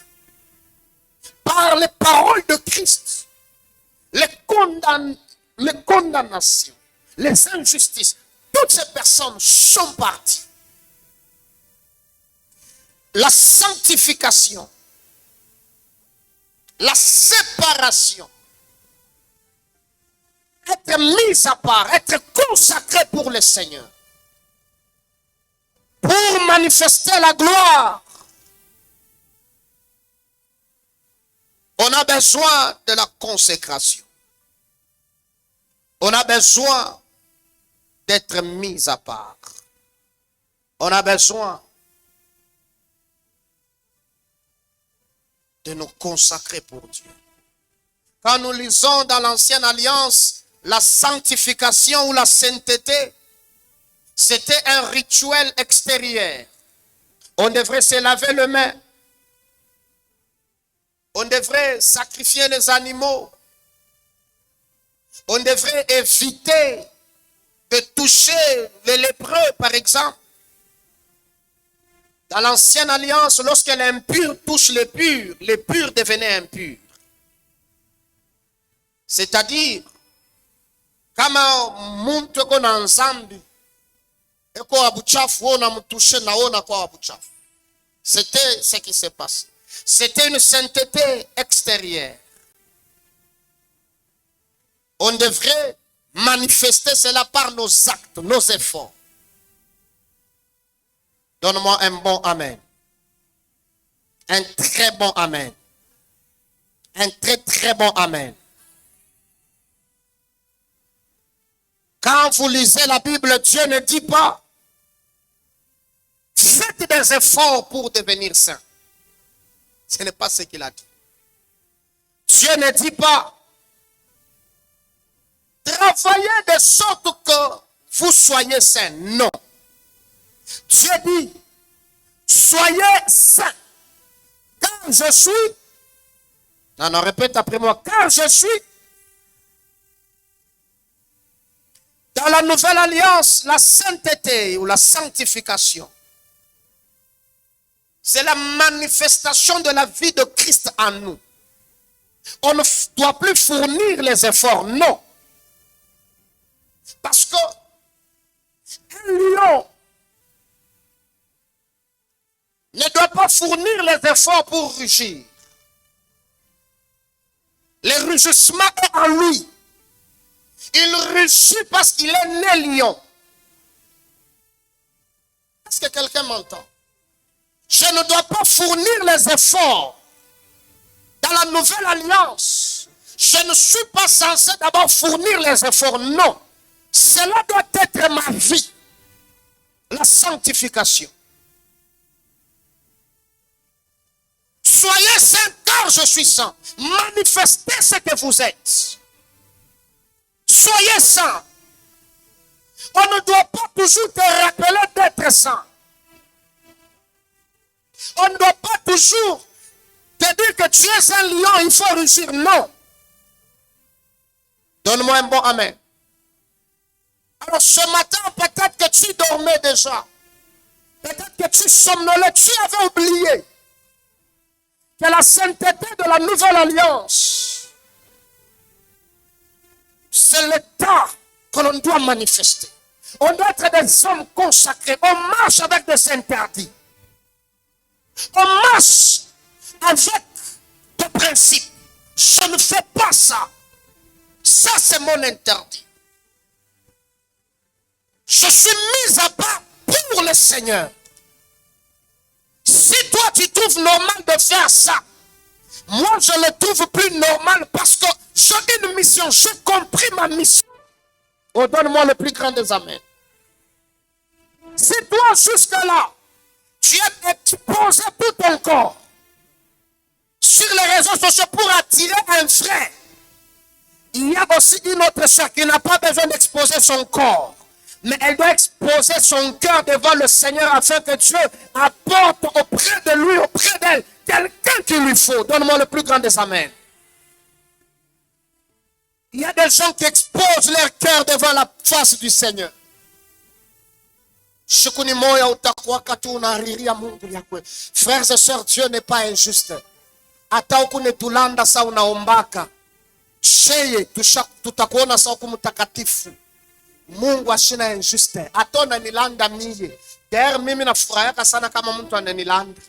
Par les paroles de Christ, les condamnations, les injustices, toutes ces personnes sont parties. La sanctification, la séparation, être mis à part, être consacré pour le Seigneur, pour manifester la gloire. On a besoin de la consécration. On a besoin d'être mis à part. On a besoin de nous consacrer pour Dieu. Quand nous lisons dans l'Ancienne Alliance, la sanctification ou la sainteté, c'était un rituel extérieur. On devrait se laver les mains. On devrait sacrifier les animaux. On devrait éviter de toucher les lépreux, par exemple. Dans l'Ancienne Alliance, lorsque l'impur touche les purs devenaient impurs. C'est-à-dire, kama muntu kona nzambi, eko abuchafu ona mtouche na ona kwa abuchafu. C'était ce qui s'est passé. C'était une sainteté extérieure. On devrait manifester cela par nos actes, nos efforts. Donne-moi un bon amen. Un très bon amen. Un très très bon amen. Quand vous lisez la Bible, Dieu ne dit pas faites des efforts pour devenir saint. Ce n'est pas ce qu'il a dit. Dieu ne dit pas travaillez de sorte que vous soyez saints. Non. Dieu dit soyez saints. Car je suis. Non, répète après moi. Car je suis. Dans la nouvelle alliance, la sainteté ou la sanctification, c'est la manifestation de la vie de Christ en nous. On ne doit plus fournir les efforts, non. Parce que un lion ne doit pas fournir les efforts pour rugir. Le rugissement est en lui. Il rugit parce qu'il est né lion. Est-ce que quelqu'un m'entend? Je ne dois pas fournir les efforts dans la nouvelle alliance. Je ne suis pas censé d'abord fournir les efforts. Non. Cela doit être ma vie. La sanctification. Soyez saints car je suis saint. Manifestez ce que vous êtes. Soyez saints. On ne doit pas toujours te rappeler d'être saint. On ne doit pas toujours te dire que tu es un lion, il faut rugir. Non. Donne-moi un bon amen. Alors ce matin, peut-être que tu dormais déjà. Peut-être que tu somnolais, tu avais oublié que la sainteté de la nouvelle alliance, c'est l'état que l'on doit manifester. On doit être des hommes consacrés. On marche avec des interdits. On marche avec des principes. Je ne fais pas ça. Ça, c'est mon interdit. Je suis mis à part pour le Seigneur. Si toi, tu trouves normal de faire ça, moi, je le trouve plus normal parce que j'ai une mission. J'ai compris ma mission. Oh, donne-moi le plus grand des amens. Si toi, jusque-là, tu as exposé tout ton corps sur les réseaux sociaux pour attirer un frère, il y a aussi une autre sœur qui n'a pas besoin d'exposer son corps, mais elle doit exposer son cœur devant le Seigneur afin que Dieu apporte auprès de lui, auprès d'elle, quelqu'un qu'il lui faut. Donne-moi le plus grand des amens. Il y a des gens qui exposent leur cœur devant la face du Seigneur. Frères et sœurs, Dieu n'est pas injuste. Hata ukunetulanda sa unaombaka. Sheye tutakuona sa mtakatifu. Mungu ashina injuste. Atona nilanda miye. D'ailleurs mimi nafurahia sana kama mtu ananilanda.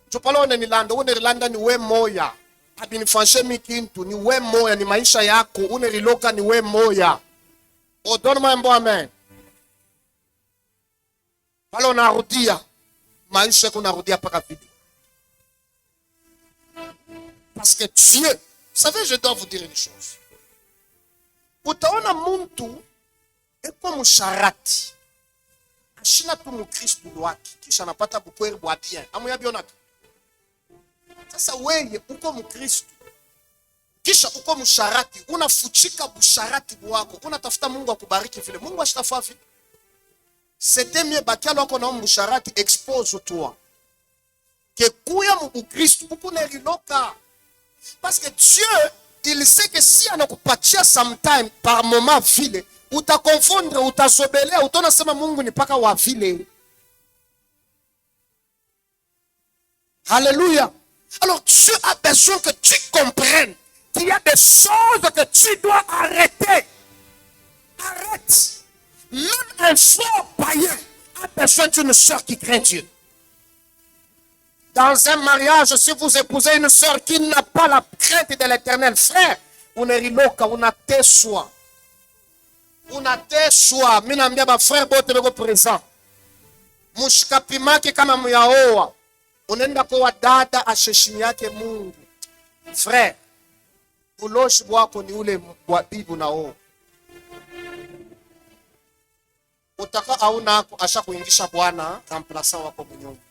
Chopalo unanilanda, unanilanda ni we moya. Abinifanshe mikintu ni we moya, ni maisha yako, uneriloka ni we moya. O donne-moi un bon amen. Pale unarudia maisha yako, unarudia paka vidi. Parce que Dieu, vous savez, je dois vous dire une chose. Utaona muntu eko musharati. Ashina tu mukristu wake, kisha anapata bukweri bwa bien. Amuyabiona. Sasa wewe uko mukristu, kisha uko musharati, unafuchika busharati wako, unatafuta Mungu akubariki vile. Mungu ashitafaa vile. C'était mieux bakia loko na musharati, expose toi. Que kuya mukristu ukuneriloka. Parce que Dieu, il sait que si anakupatia sometime par moment vile, utakonfondre, utasobelea, utona sema Mungu ni paka wa vile. Alléluia. Alors Dieu a besoin que tu comprennes qu'il y a des choses que tu dois arrêter. Arrête. Même un fort païen a besoin d'une sœur qui craint Dieu. Dans un mariage, si vous épousez une sœur qui n'a pas la crainte de l'Éternel, frère, uneriloka, unateswa. Unateswa. Minambia ba frère bote beko présent. Mushikapimake kama muyaoa. Unaenda kwa dada asheshini yake Mungu. Frère, uloshi wako ni ule wa bibi nao. Utaka hauna asha kuingisha Bwana kamplasa wako mnyumba.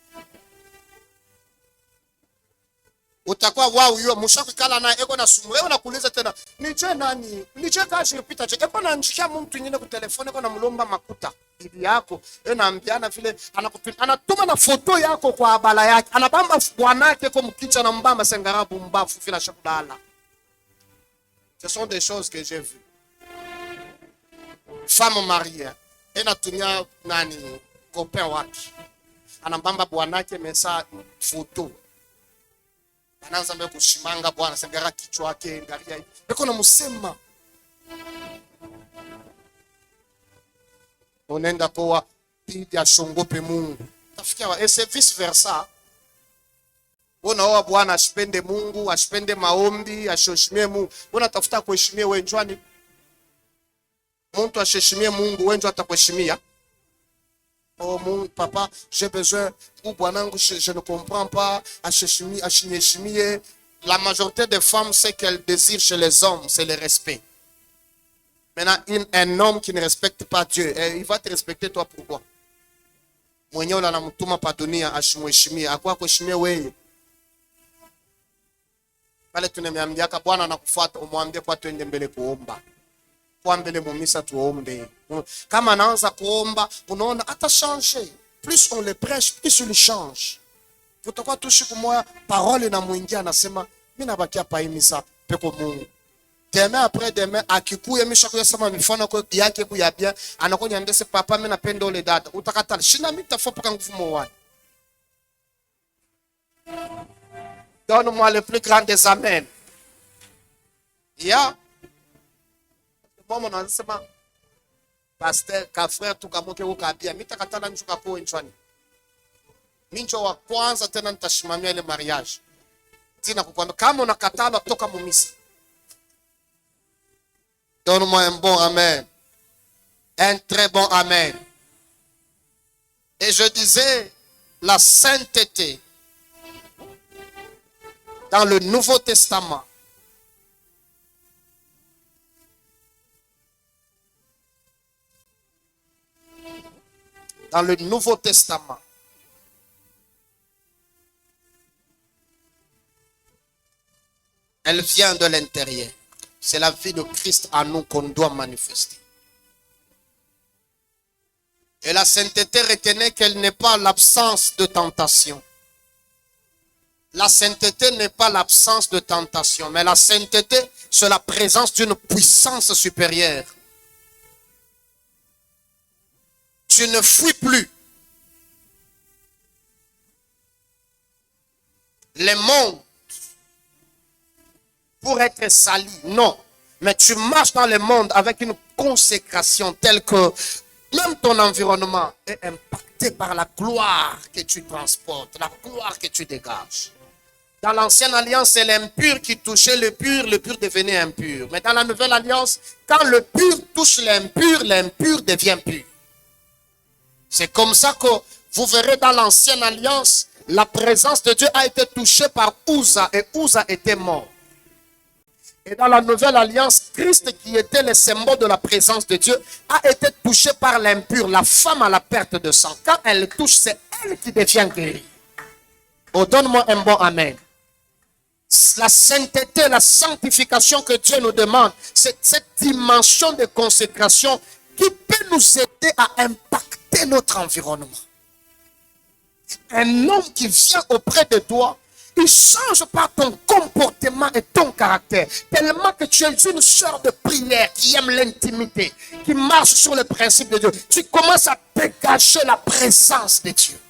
Utakuwa wao hiyo mshakikala na ego na sumu. Wewe unakuuliza tena, nije nani? Nije kashi repita je. Eko na njia mtu nyingine ku telefone eko na mlomba makuta. Bibi yako, yeye anaambiana vile anatuma na foto yako kwa abala yake. Anabamba bwana yake kwa mkicha na mbamba sengarabu mbafu vile shakudala. Ce sont des choses que j'ai vues. Femme mariée, elle anatumia nani copain wake. Anabamba bwana yake mesa foto. Anaanza mbele kushimanga bwana sengara kichwa yake ngalia hivi. Eko na musema. Unaenda kwa pidi ashongope Mungu. Tafikia et c'est vice versa. Unaoa bwana ashipende Mungu, ashipende maombi, ashoshimie Mungu. Unatafuta kuheshimia wewe njwani. Mtu asheshimie Mungu, wewe njoo atakuheshimia. Oh mon papa, j'ai besoin, ou Bwanangu, je ne comprends pas, la majorité des femmes, ce qu'elles désirent chez les hommes, c'est le respect. Maintenant, un homme qui ne respecte pas Dieu, il va te respecter toi pourquoi? Mwenye ula namutuma pa dunia ashimheshimie, akuwa kuheshimia wewe. Pale tunameambiaka Bwana anakufuata, umwambie kwa twende mbele kuomba. Kwa mbele mumisa tuombe. Kama anaanza kuomba, unaona ata changer. Plus on le prêche, plus il change. Kutakuwa tu siku moja parole inamuingia anasema mimi nabakia pa imisa peko Mungu. Demain après demain akikuya misha kuyasema mifano yake kuyabia anakonya ndese papa mimi napenda ole dada utakatala shina mimi tafopa nguvu mwani. Donne-moi le plus grand des amen. Ya. Bon on anasema pasteur ka frère tukamoke ukabia mimi takatala njuka po enchwani. Minjo wa kwanza tena nitashimamia ile mariage. Tina kukwambia kama unakatala toka mumisa. Donne-moi un bon amen. Un très bon amen. Et je disais, la sainteté dans le Nouveau Testament. Dans le Nouveau Testament. Elle vient de l'intérieur. C'est la vie de Christ à nous qu'on doit manifester. Et la sainteté, retenez qu'elle n'est pas l'absence de tentation. La sainteté n'est pas l'absence de tentation, mais la sainteté, c'est la présence d'une puissance supérieure. Tu ne fuis plus. Les mondes pour être sali, non. Mais tu marches dans le monde avec une consécration telle que même ton environnement est impacté par la gloire que tu transportes, la gloire que tu dégages. Dans l'ancienne alliance, c'est l'impur qui touchait le pur devenait impur. Mais dans la nouvelle alliance, quand le pur touche l'impur devient pur. C'est comme ça que vous verrez dans l'ancienne alliance, la présence de Dieu a été touchée par Uza et Uza était mort. Et dans la nouvelle alliance, Christ qui était le symbole de la présence de Dieu a été touché par l'impur, la femme à la perte de sang. Quand elle le touche, c'est elle qui devient guérie. Oh, donne-moi un bon amen. La sainteté, la sanctification que Dieu nous demande, c'est cette dimension de consécration qui peut nous aider à impacter notre environnement. Un homme qui vient auprès de toi, il change par ton comportement et ton caractère. Tellement que tu es une sœur de prière qui aime l'intimité, qui marche sur le principe de Dieu. Tu commences à dégager la présence de Dieu.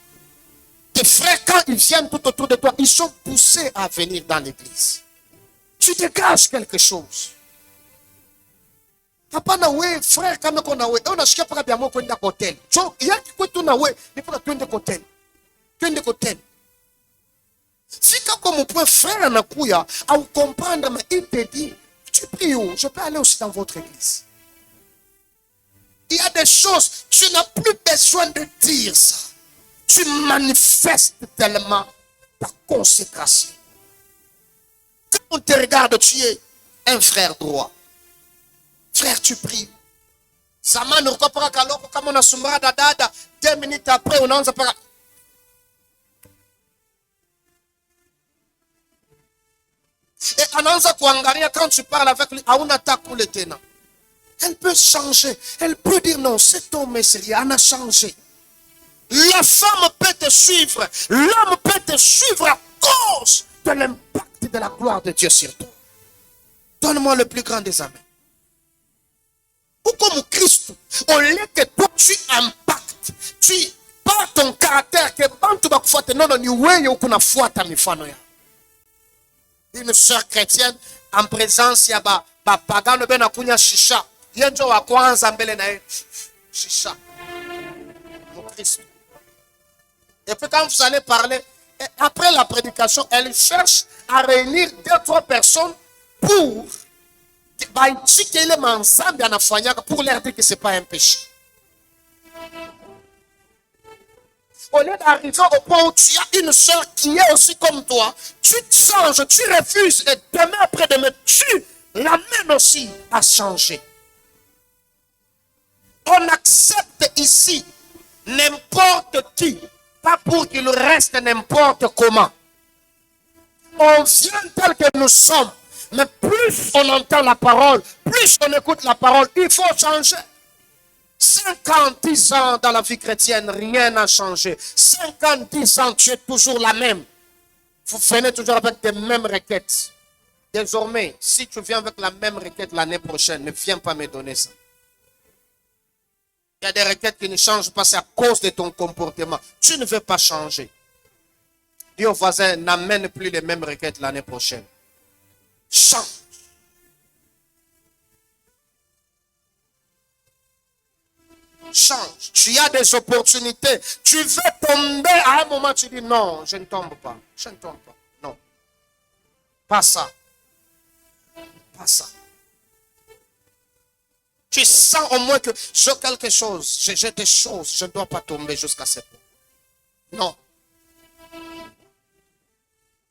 Tes frères, quand ils viennent tout autour de toi, ils sont poussés à venir dans l'église. Tu dégages quelque chose. Papa na we, frère, quand on a we, on a chié pour bien moi qu'on a côté. Il y a qui peut na we, mais pour la de côté. De côté. Si quand mon point frère anakuya à vous comprendre, mais il te dit, tu pries où? Je peux aller aussi dans votre église. Il y a des choses, tu n'as plus besoin de dire ça. Tu manifestes tellement ta consécration. Quand on te regarde, tu es un frère droit. Frère, tu pries. Zaman ukopara kaloko kama unasumbara dada, 2 minutes après unaanza para. Et anaanza kuangalia quand tu parles avec lui, hauna takule tena. Elle peut changer. Elle peut dire non, cet homme est sérieux, elle a changé. La femme peut te suivre. L'homme peut te suivre à cause de l'impact de la gloire de Dieu sur toi. Donne-moi le plus grand des amens. Ou comme Christ, au lieu que toi tu impactes, tu par ton caractère que bantu bakufuate nono ni wewe ukunafuata mifano ya. Une sœur chrétienne en présence ya ba pagano bena kunya shisha. Yenjo wa kwanza mbele na shisha. Mon Christ. Et puis quand vous allez parler, après la prédication, elle cherche à réunir 2-3 personnes pour pour leur dire que ce n'est pas un péché. au lieu d'arriver au point où tu as une soeur qui est aussi comme toi, tu te changes, tu refuses et demain après-demain, tu l'amènes aussi à changer. On accepte ici n'importe qui, pas pour qu'il reste n'importe comment. On vient tel que nous sommes, mais plus on entend la parole, plus on écoute la parole, il faut changer. 50, 10 ans dans la vie chrétienne, rien n'a changé. 50, 10 ans, tu es toujours la même. Vous venez toujours avec les mêmes requêtes. Désormais, si tu viens avec la même requête l'année prochaine, ne viens pas me donner ça. Il y a des requêtes qui ne changent pas, c'est à cause de ton comportement. Tu ne veux pas changer. Dis au voisin, n'amène plus les mêmes requêtes l'année prochaine. Change. Change. Tu as des opportunités. Tu veux tomber à un moment, tu dis non, je ne tombe pas. Je ne tombe pas. Non. Pas ça. Pas ça. Tu sens au moins que j'ai quelque chose, j'ai des choses, je ne dois pas tomber jusqu'à ce point. Non.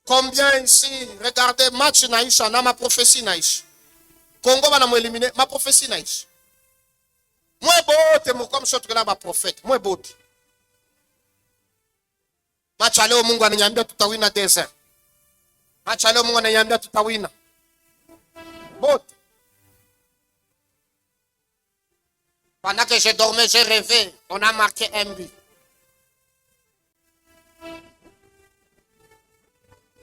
Combien ici, regardez, match Naïcha, ma prophétie Naïcha. Congo va nous éliminer, ma prophétie Naïcha. Moi, bote, comme je suis là, ma prophète. Moi, bote. Match aller au Mungu, ananyambia tutawina desert. Match aller au Mungu, ananyambia tutawina. Bote. Pendant que je dormais, j'ai rêvé. On a marqué un but.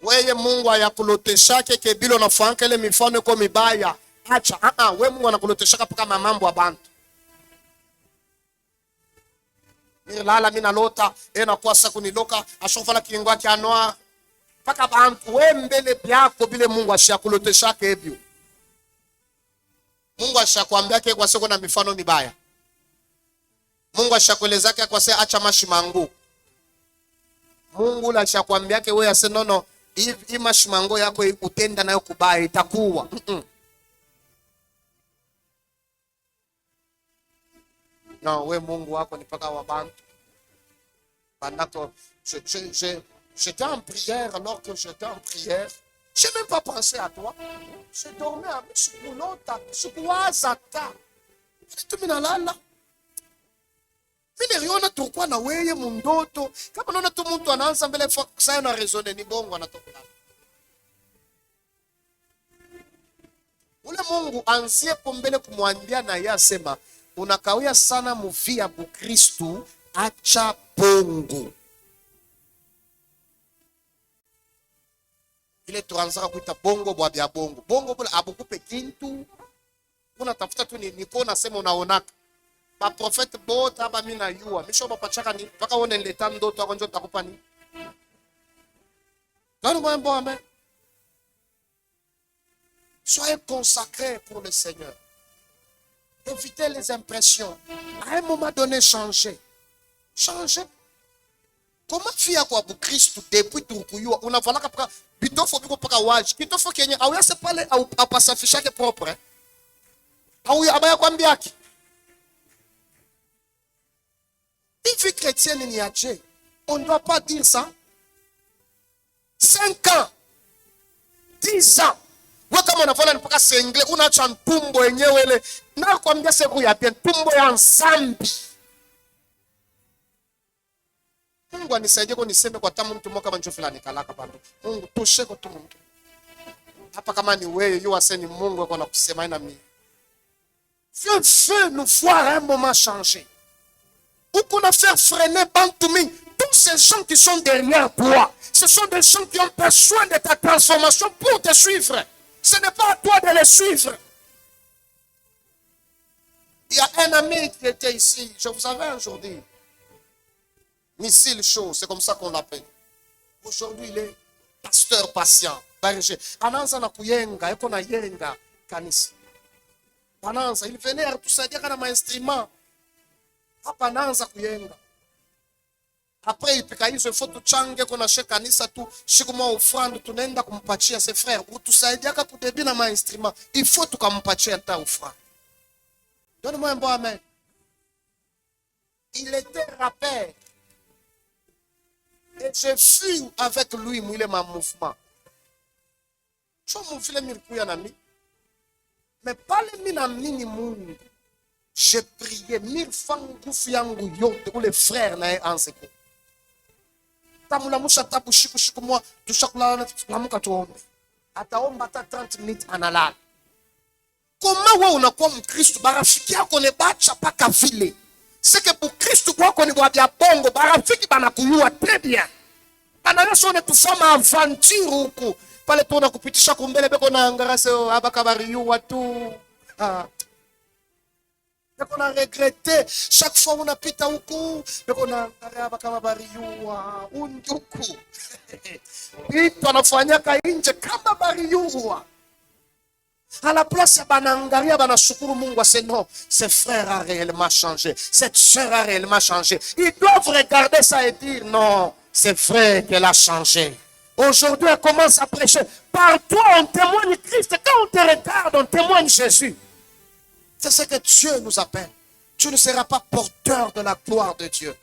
Weye Mungu ayakuloteshake kebilo nafanya ile mifano kwa mibaya. Acha, we Mungu anakuloteshaka paka mambo ya bantu. Nilala mina lota, nakuwa sasa kuniloka, ashofala kilingo yake anoa. Paka bantu, we mbele byako bile Mungu ashakuloteshaka ebyo. Mungu ashakwambia ke kwa soko na mifano mibaya. Mungu ashakueleza ke kwa sasa acha mashimango. Mungu la ashakwambia ke wewe ase nono hii mashimango yako utenda nayo kubaya itakuwa. Non, we Mungu wako ni paka wa bantu. Pendant que j'étais en prière, alors que j'étais en prière, je n'ai même pas pensé à toi. Je dormais avec ce boulota, ce boisata. Tu m'as là. Mimi niona tukua na weye mundoto. Kama naona tu mtu anaanza mbele sasa na raisonner ni bongo anatoka. Ule Mungu anzie pombele kumwambia na yeye asema unakawia sana muvia bukristu acha bongo. Ile tuanza kuita bongo bwa bya bongo. Bongo bula abukupe kintu. Unatafuta tu niko nasema unaonaka. Ba prophète bota ba mina yua. Misho ba pachaka ni paka one leta ndoto akonjo takupa ni. Dans moi bon amen. Soyez consacrés pour le Seigneur. Évitez les impressions. À un moment donné, changez. Changez. Comment faire quoi pour Christ depuis Turkuyo? On a voilà qu'après, plutôt faut que pour Kawaj. Plutôt faut qu'il y ait. Ah oui, c'est pas le à passer afficher que propre. Ah oui, abaya kwambiaki. Une vie chrétienne n'y a Dieu. On ne doit pas dire ça. 5 ans, 10 ans. Wewe kama unafanya mpaka sengle unaacha tumbo yenyewe ile na kwambia siku ya pia tumbo ya nsambi. Mungu anisaidie kwa niseme kwa tamu mtu mmoja manjo fulani kalaka bando. Mungu toshe kwa tu mtu. Hapa kama ni wewe yu aseni Mungu kwa nakusema ina mimi. Fais nous voir un moment changer. Ou qu'on a fait freiner Bantoumi. Tous ces gens qui sont derrière toi, ce sont des gens qui ont besoin de ta transformation pour te suivre. Ce n'est pas à toi de les suivre. Il y a un ami qui était ici, je vous avais aujourd'hui. Missile chaud, c'est comme ça qu'on l'appelle. Aujourd'hui, il est pasteur patient. Ananza na kuyenga, eko na yenga kanisa. Ananza, il venait tout ça dire kana ma instrument. Hapa ananza kuyenga. Après il pika hizo foto change kuna sheka kanisa tu shikuma offrande tunaenda kumpatia ses frères utusaidia ka kudebi na ma instrument il faut tukampatia ta offrande. Donne-moi un bon amen. Il était rappeur. Et je fuis avec lui, il est ma mouvement. Je me mais pas le minamini mungu. J'ai prié 1000 fois yangu yote ou les frères na anseko. Tamula musha tabu shiku shiku moi tushakula tunamuka tuombe. Ataomba hata 30 minutes analala. Comment wewe unakuwa Mkristo barafiki yako ne bacha paka vile. C'est que pour Kristo kwako ni bwa bya bongo barafiki banakuyua très bien. Banayoso ne tufama aventure huku. Pale tuna kupitisha kumbele beko na angarase abakabariyua tu. Beko na regretter chaque fois unapita huku beko na angaria abakabariyua unduku. Vitu anafanyaka nje kama bariyua. À la place, banangaria banashukuru Mungu, c'est non, ce frère a réellement changé, cette sœur a réellement changé. Ils doivent regarder ça et dire non, c'est vrai qu'elle a changé. Aujourd'hui, elle commence à prêcher. Par toi, on témoigne Christ. Quand on te regarde, on témoigne Jésus. C'est ce que Dieu nous appelle. Tu ne seras pas porteur de la gloire de Dieu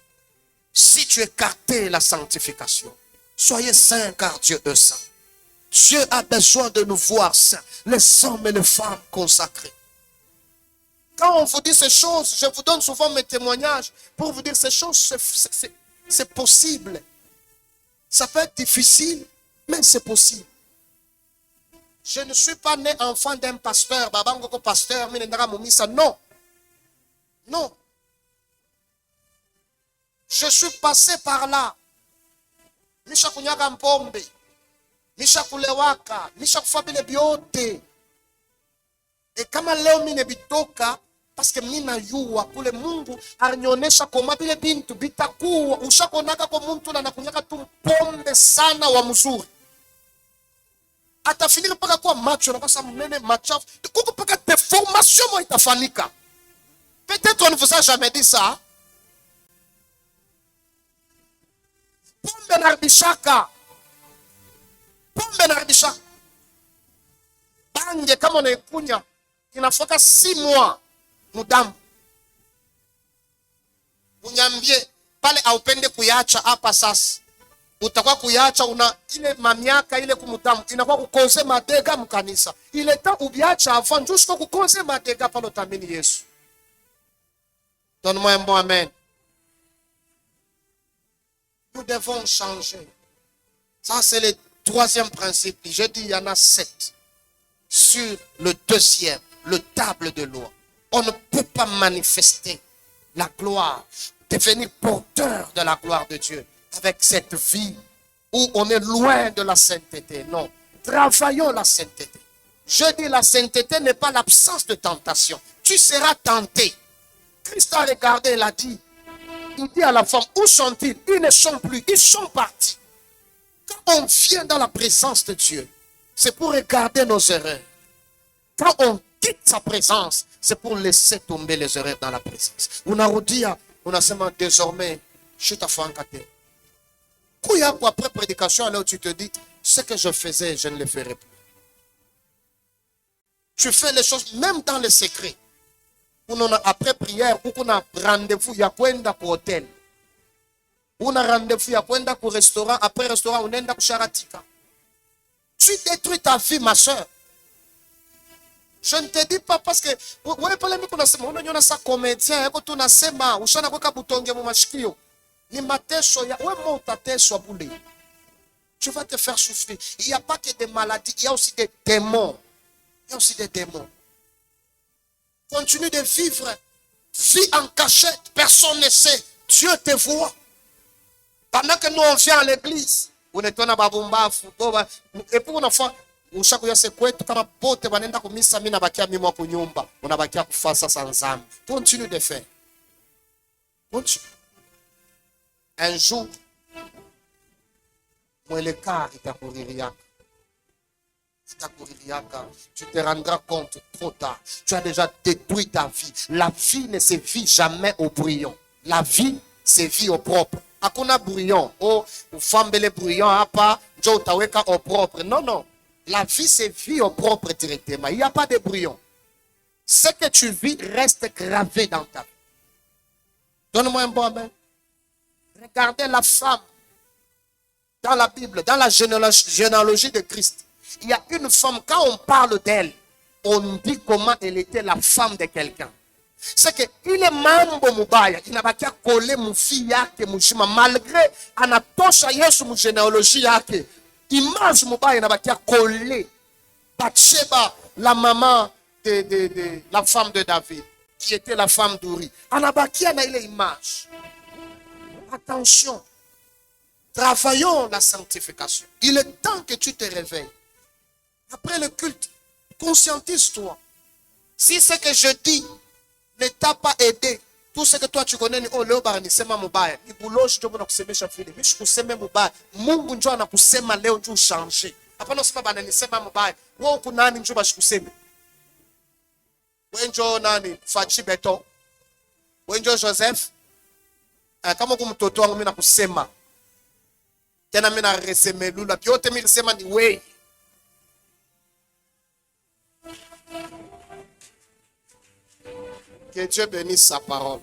si tu écartais la sanctification. Soyez saints car Dieu est saint. Dieu a besoin de nous voir saints, les hommes et les femmes consacrés. Quand on vous dit ces choses, je vous donne souvent mes témoignages pour vous dire ces choses, c'est possible. Ça peut être difficile, mais c'est possible. Je ne suis pas né enfant d'un pasteur, babangoko pasteur, non. Non. Je suis passé par là. Misha kunyaka mpombe. Misha kulewaka, misha kufabile biote. Et kama leo mine bitoka, parce que mina yuwa, kule Mungu, arnyonesha koma bile bintu, bitakuwa, ushakonaka kwa muntu na nakunyaka tumpombe sana wa mzuri. Atafiniri paka kwa macho, na kasa mnene machafu, kuku paka deformation mo itafanika. Peut-être on ne vous a jamais dit ça. Pombe naribishaka. Pombe naribishaka. Bange kama unaikunya inafaka 6 mois mudamu. Unyambie pale aupende kuyacha hapa sasa. Utakuwa kuyacha una ile mamiaka ile kumudamu inakuwa kukonse madega mkanisa. Ile ta ubiacha avant jusqu'au kukonse madega pale utamini Yesu. Donne-moi un bon amen. Nous devons changer. Ça c'est le 3e principe. J'ai dit il y en a 7. Sur le 2e, le table de loi. On ne peut pas manifester la gloire, devenir porteur de la gloire de Dieu avec cette vie où on est loin de la sainteté. Non, travaillons la sainteté. Je dis la sainteté n'est pas l'absence de tentation. Tu seras tenté. Christ a regardé, il a dit, il dit à la femme, où sont-ils? Ils ne sont plus, ils sont partis. Quand on vient dans la présence de Dieu, c'est pour regarder nos erreurs. Quand on quitte sa présence, c'est pour laisser tomber les erreurs dans la présence. On a redit, on a seulement désormais, je t'affankate. Après prédication, alors tu te dis, ce que je faisais, je ne le ferai plus. Tu fais les choses même dans le secret. Après prière, on a rendez-vous, il y a kwenda pour hôtel. On a rendez-vous, il y a kwenda pour restaurant. Après restaurant, on est pour charatika. Tu détruis ta vie, ma soeur. Je ne te dis pas parce que wewe pale mimi kuna sema unaona sa comédien yako tunasema ushana kwa butonge mu mashikio ni mateso ya wewe utateswa bule. Tu vas te faire souffrir. Il n'y a pas que des maladies, il y a aussi des démons. Il y a aussi des démons. Continue de vivre, vis en cachette, personne ne sait. Dieu te voit. Pendant que nous on vient à l'église, on est dans babumbafu, et puis on a fait ushaku yase kwetu kama pote wanaenda kumisa mimi nabakia mimi kwa nyumba unabakia kufasa sanzami. Continue de faire. Continue. Un jour mweleka itakuririaka. Tu te rendras compte trop tard. Tu as déjà détruit ta vie. La vie ne se vit jamais au brouillon. La vie se vit au propre. Hakuna brouillon. Oh, ufambele brouillon hapa, njo utaweka au propre. Non, non. La vie se vit au propre directement. Il n'y a pas de brouillon. Ce que tu vis reste gravé dans ta vie. Donne-moi un bon amen. Regardez la femme dans la Bible, dans la généalogie de Christ, il y a une femme, quand on parle d'elle, on dit comment elle était la femme de quelqu'un. C'est que il est mambo mubaya, inabakia kole mufi yake mujima, malgré anatosha Yesu mu généalogie yake, image mubaya inabakia kole. Bathsheba, la maman de la femme de David, qui était la femme d'Uri. Anabakia na ile image. Attention. Travaillons la sanctification. Il est temps que tu te réveilles. Après le culte, conscientise-toi. Si ce que je dis ne t'a pas aidé, tout ce que toi tu connais, oh leo bara nisema mubaya, ni buloshi ndio mbona kusemesha vile. Mimi sikuseme mubaya. Mungu ndio anakusema leo ndio ushange. Hapana usema bana nisema mubaya. Wewe uko nani ndio bashikuseme? Wewe ndio nani? Fachi Beto. Wewe ndio Joseph. Kama uko mtoto wangu mimi nakusema. Tena mimi na resemelula. Vyote mimi nisema ni wewe. Que Dieu bénisse sa parole.